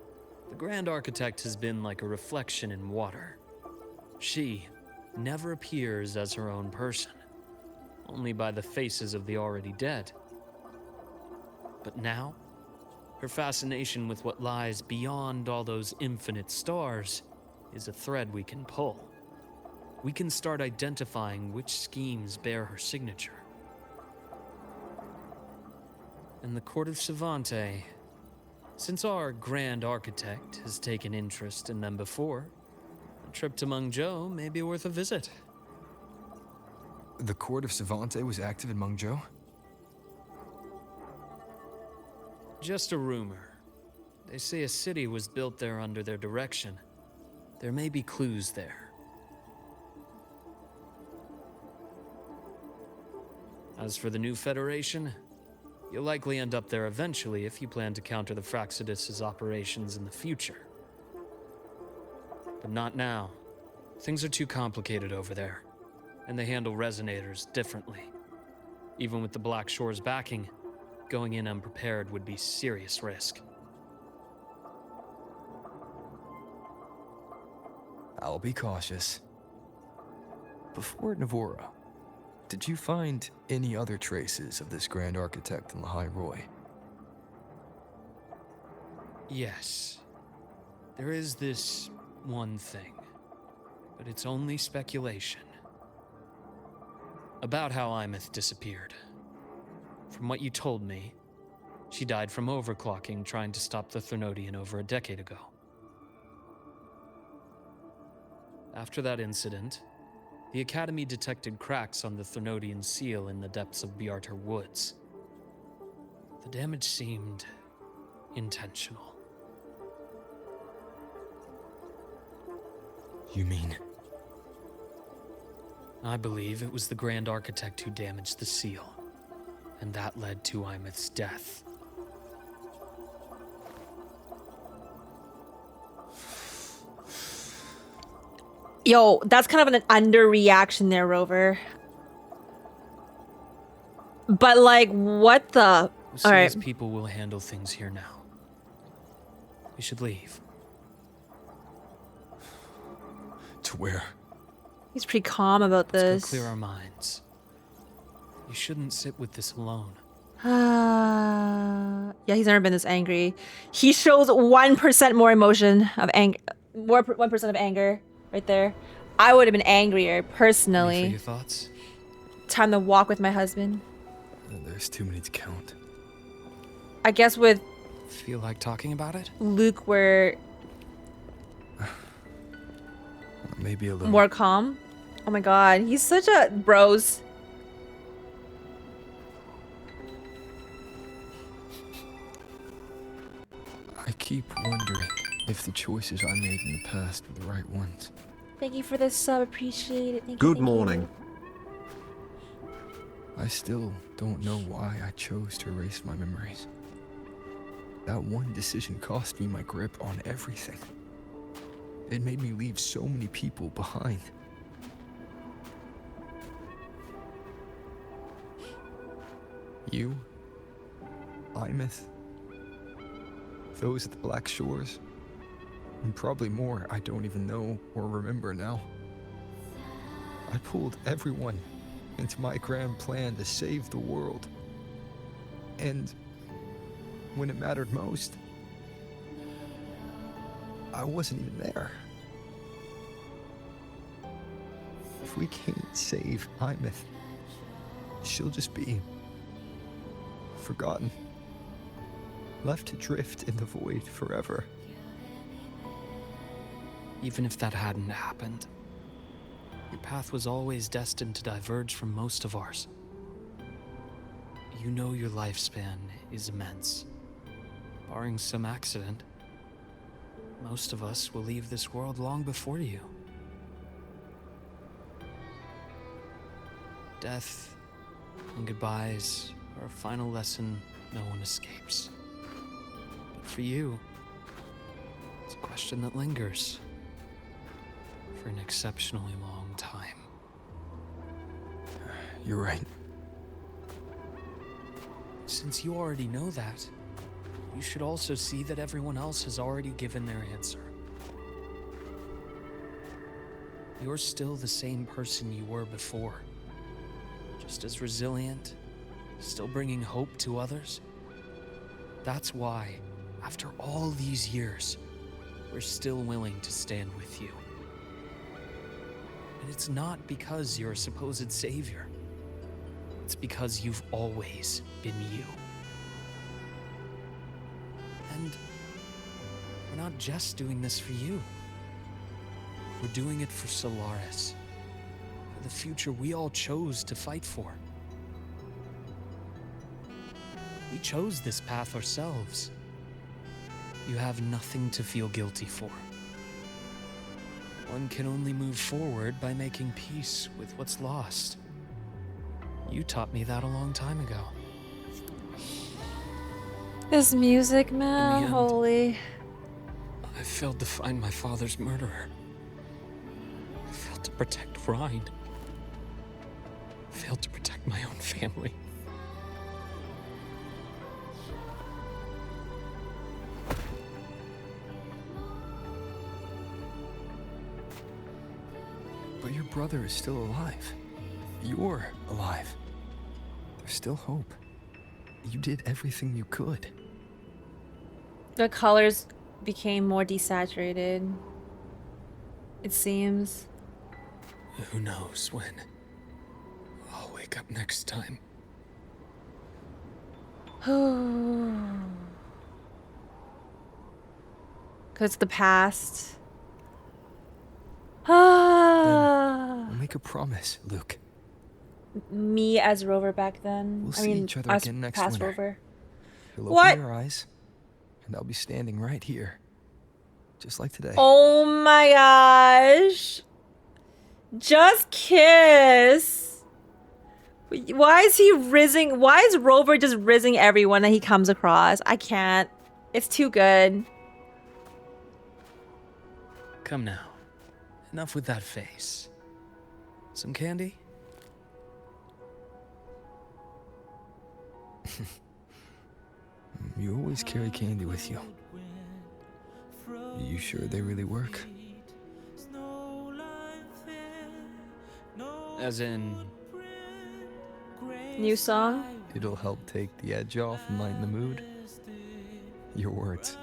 the Grand Architect has been like a reflection in water. She never appears as her own person, only by the faces of the already dead. But now, her fascination with what lies beyond all those infinite stars is a thread we can pull. We can start identifying which schemes bear her signature. And the Court of Savante, since our Grand Architect has taken interest in them before, a trip to Mengzhou may be worth a visit. The Court of Savante was active in Mengzhou? Just a rumor. They say a city was built there under their direction. There may be clues there. As for the new Federation, you'll likely end up there eventually if you plan to counter the Fractsidus' operations in the future. But not now. Things are too complicated over there, and they handle resonators differently. Even with the Black Shore's backing, going in unprepared would be serious risk. I'll be cautious. Before Navora, did you find any other traces of this Grand Architect in Lahai Roy? Yes. There is this one thing, but it's only speculation. About how Imeth disappeared. From what you told me, she died from overclocking trying to stop the Threnodian over a decade ago. After that incident, the Academy detected cracks on the Threnodian seal in the depths of Biarter Woods. The damage seemed intentional. You mean? I believe it was the Grand Architect who damaged the seal, and that led to Imeth's death. Yo, that's kind of an underreaction there, Rover. But like, what the? We'll see All right. as people will handle things here now. We should leave. To where? He's pretty calm about this. Let's go clear our minds. You shouldn't sit with this alone. Yeah, he's never been this angry. He shows 1% more emotion of anger, 1% of anger, right there. I would have been angrier personally. Ready for your thoughts? Time to walk with my husband. There's too many to count. I guess with Feel like talking about it? Luke, we're Maybe a little. more calm. Oh my god, he's such a bros. I keep wondering if the choices I made in the past were the right ones. Thank you for this sub, appreciate it. Thank you, Good thank you. morning. I still don't know why I chose to erase my memories. That one decision cost me my grip on everything. It made me leave so many people behind. You, Imeth, those at the Black Shores, and probably more I don't even know or remember now. I pulled everyone into my grand plan to save the world. And when it mattered most, I wasn't even there. if we can't save EmiMatcha, she'll just be forgotten, left to drift in the void forever. Even if that hadn't happened, your path was always destined to diverge from most of ours. You know your lifespan is immense. Barring some accident, most of us will leave this world long before you. Death and goodbyes are a final lesson no one escapes. But for you, it's a question that lingers for an exceptionally long time. You're right. Since you already know that, you should also see that everyone else has already given their answer. You're still the same person you were before. Just as resilient, still bringing hope to others. That's why, after all these years, we're still willing to stand with you. And it's not because you're a supposed savior. It's because you've always been you. And we're not just doing this for you. We're doing it for Solaris. For the future we all chose to fight for. We chose this path ourselves. You have nothing to feel guilty for. One can only move forward by making peace with what's lost. You taught me that a long time ago. This music, man, end, holy. I failed to find my father's murderer. I failed to protect Rhine. I failed to protect my own family. But your brother is still alive. You're alive. There's still hope. You did everything you could. The colors became more desaturated. It seems. Who knows when I'll wake up next time. Cause the past. We'll make a promise, Luke. Me as Rover back then. We'll I see mean, each other us again next past winter. Rover. You'll What? open your eyes, and I'll be standing right here. Just like today. Oh my gosh. Just kiss. Why is he rizzing? Why is Rover just rizzing everyone that he comes across? I can't. It's too good. Come now. Enough with that face. Some candy? You always carry candy with you. You sure they really work? As in... New song? It'll help take the edge off and lighten the mood. Your words.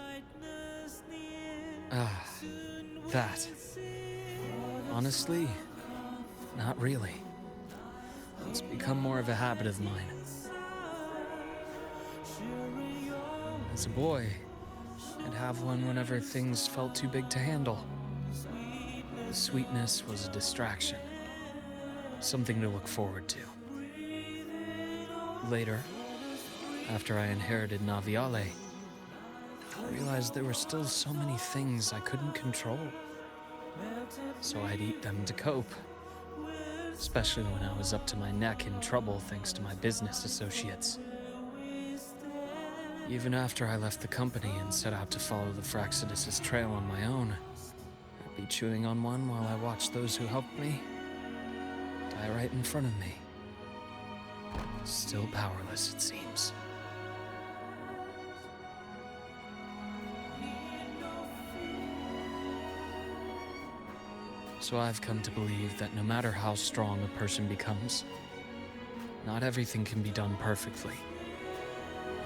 Ah, that. Honestly, not really. It's become more of a habit of mine. As a boy, I'd have one whenever things felt too big to handle. The sweetness was a distraction. Something to look forward to. Later, after I inherited Naviale, I realized there were still so many things I couldn't control. So I'd eat them to cope. Especially when I was up to my neck in trouble thanks to my business associates. Even after I left the company and set out to follow the Fraxidus' trail on my own, I'd be chewing on one while I watched those who helped me die right in front of me. Still powerless, it seems. So I've come to believe that no matter how strong a person becomes, not everything can be done perfectly.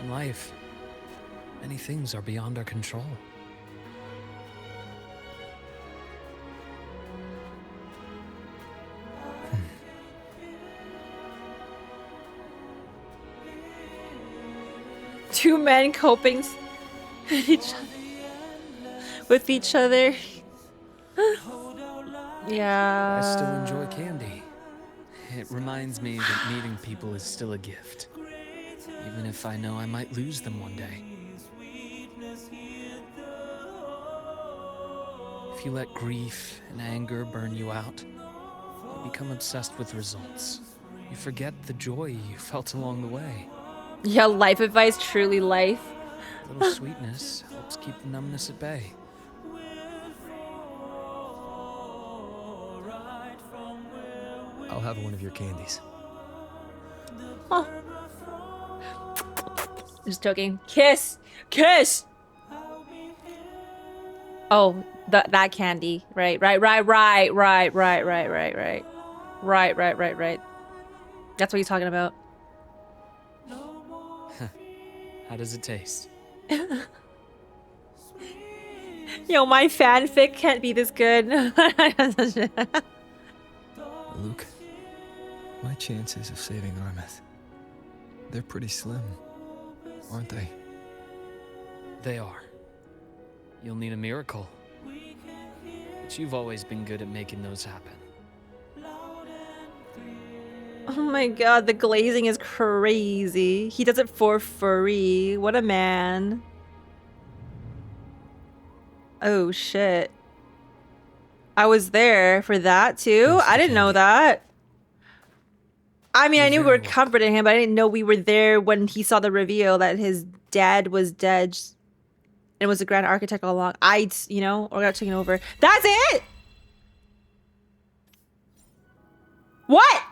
In life, many things are beyond our control. Two men coping with each other. Yeah. I still enjoy candy. It reminds me that meeting people is still a gift, even if I know I might lose them one day. If you let grief and anger burn you out, you become obsessed with results. You forget the joy you felt along the way. Yeah, life advice, truly life. A little sweetness helps keep the numbness at bay. I'll have one of your candies. Oh. Just joking. Kiss! Kiss! Oh, that candy. Right. Right. That's what he's talking about. How does it taste? Yo, my fanfic can't be this good. Luke, my chances of saving Armith, they're pretty slim, aren't they? They are. You'll need a miracle. But you've always been good at making those happen. Oh my god, the glazing is crazy. He does it for free. What a man. Oh shit. I was there for that too? I didn't know that. I mean, I knew we were comforting him, but I didn't know we were there when he saw the reveal that his dad was dead and was the Grand Architect all along. You know, or got taken over. That's it! What?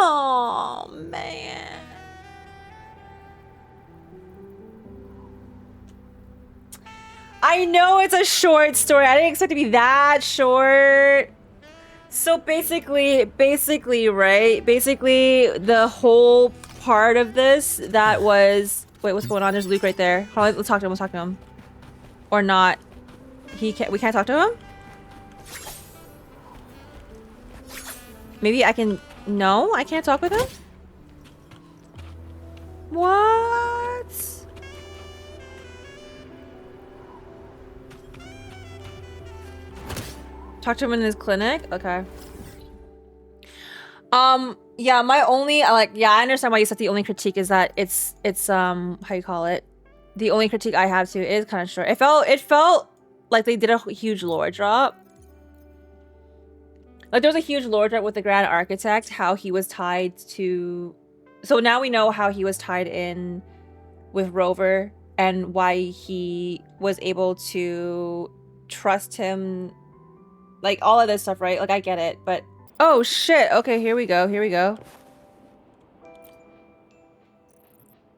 Oh, man. I know it's a short story. I didn't expect it to be that short. So basically, right? Basically, the whole part of this that was... Wait, what's going on? There's Luke right there. Hold on, let's talk to him. Let's talk to him. Or not. We can't talk to him? Maybe I can... No, I can't talk with him? What? Talk to him in his clinic? Okay. Yeah, my only, yeah, I understand why you said the only critique is that it's how you call it? The only critique I have too is kind of short. It felt like they did a huge lore drop. Like, there was a huge lore drop with the Grand Architect, how he was tied to... So now we know how he was tied in with Rover and why he was able to trust him. Like, all of this stuff, right? Like, I get it, but... Oh, shit! Okay, here we go, here we go.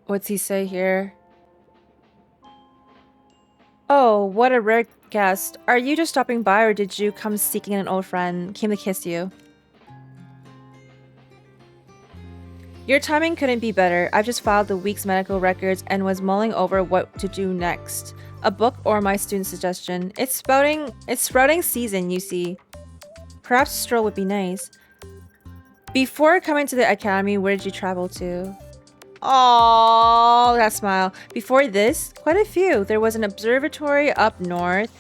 What's he say here? Oh, what a rare guest. Are you just stopping by or did you come seeking an old friend? Came to kiss you. Your timing couldn't be better. I've just filed the week's medical records and was mulling over what to do next. A book or my student suggestion. It's sprouting season, you see. Perhaps a stroll would be nice. Before coming to the academy, where did you travel to? Oh, that smile. Before this, quite a few. There was an observatory up north.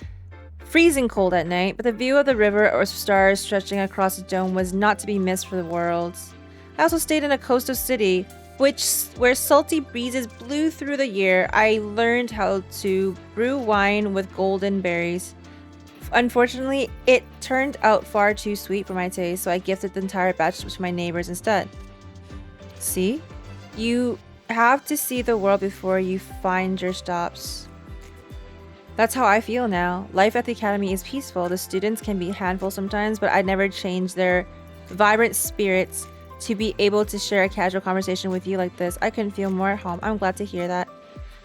Freezing cold at night, but the view of the river or stars stretching across the dome was not to be missed for the world. I also stayed in a coastal city, where salty breezes blew through the year. I learned how to brew wine with golden berries. Unfortunately, it turned out far too sweet for my taste, so I gifted the entire batch to my neighbors instead. See? You have to see the world before you find your stops. That's how I feel now. Life at the academy is peaceful. The students can be a handful sometimes, but I'd never change their vibrant spirits to be able to share a casual conversation with you like this. I couldn't feel more at home. I'm glad to hear that.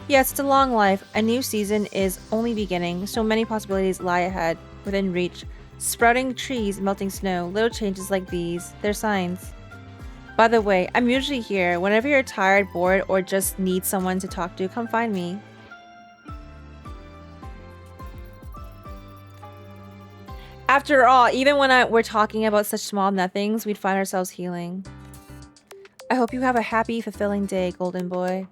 Yes, it's a long life. A new season is only beginning. So many possibilities lie ahead, within reach. Sprouting trees, melting snow, little changes like these. They're signs. By the way, I'm usually here. Whenever you're tired, bored, or just need someone to talk to, come find me. After all, even when we're talking about such small nothings, we'd find ourselves healing. I hope you have a happy, fulfilling day, golden boy.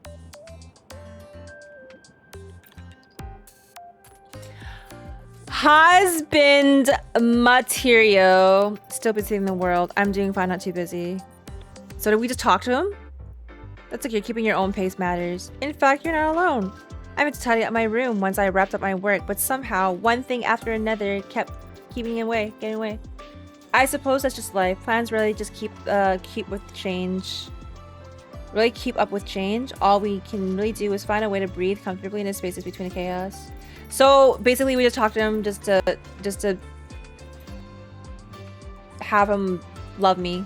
Husband Materio. Still busy in the world. I'm doing fine, not too busy. So did we just talk to him? That's okay, keeping your own pace matters. In fact, you're not alone. I went to tidy up my room once I wrapped up my work, but somehow one thing after another kept getting away. I suppose that's just life. Plans really just keep with change. Really keep up with change. All we can really do is find a way to breathe comfortably in the spaces between the chaos. So basically, we just talked to him just to have him love me.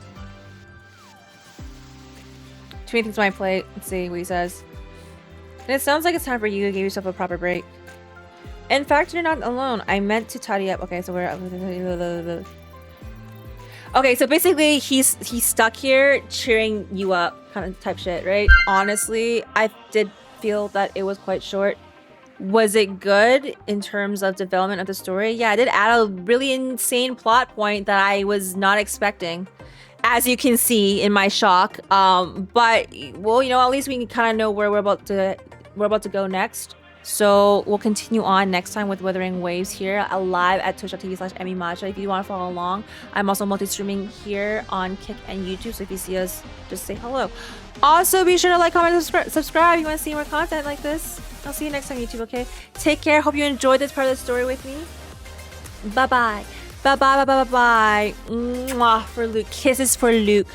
Too many things on my plate. Let's see what he says. And it sounds like it's time for you to give yourself a proper break. In fact, you're not alone. I meant to tidy up. Okay, so we're... Okay, so basically he's stuck here cheering you up kind of type shit, right? Honestly, I did feel that it was quite short. Was it good in terms of development of the story? Yeah, it did add a really insane plot point that I was not expecting, as you can see in my shock. But well, you know, at least we kind of know where we're about to go next. So we'll continue on next time with Wuthering Waves here live at twitch.tv/EmiMatcha. If you want to follow along, I'm also multi-streaming here on Kick and YouTube. So if you see us, just say hello. Also, be sure to like, comment, and subscribe if you want to see more content like this. I'll see you next time, YouTube, okay? Take care. Hope you enjoyed this part of the story with me. Bye-bye. Bye-bye, bye-bye, bye-bye. Mwah for Luke. Kisses for Luke.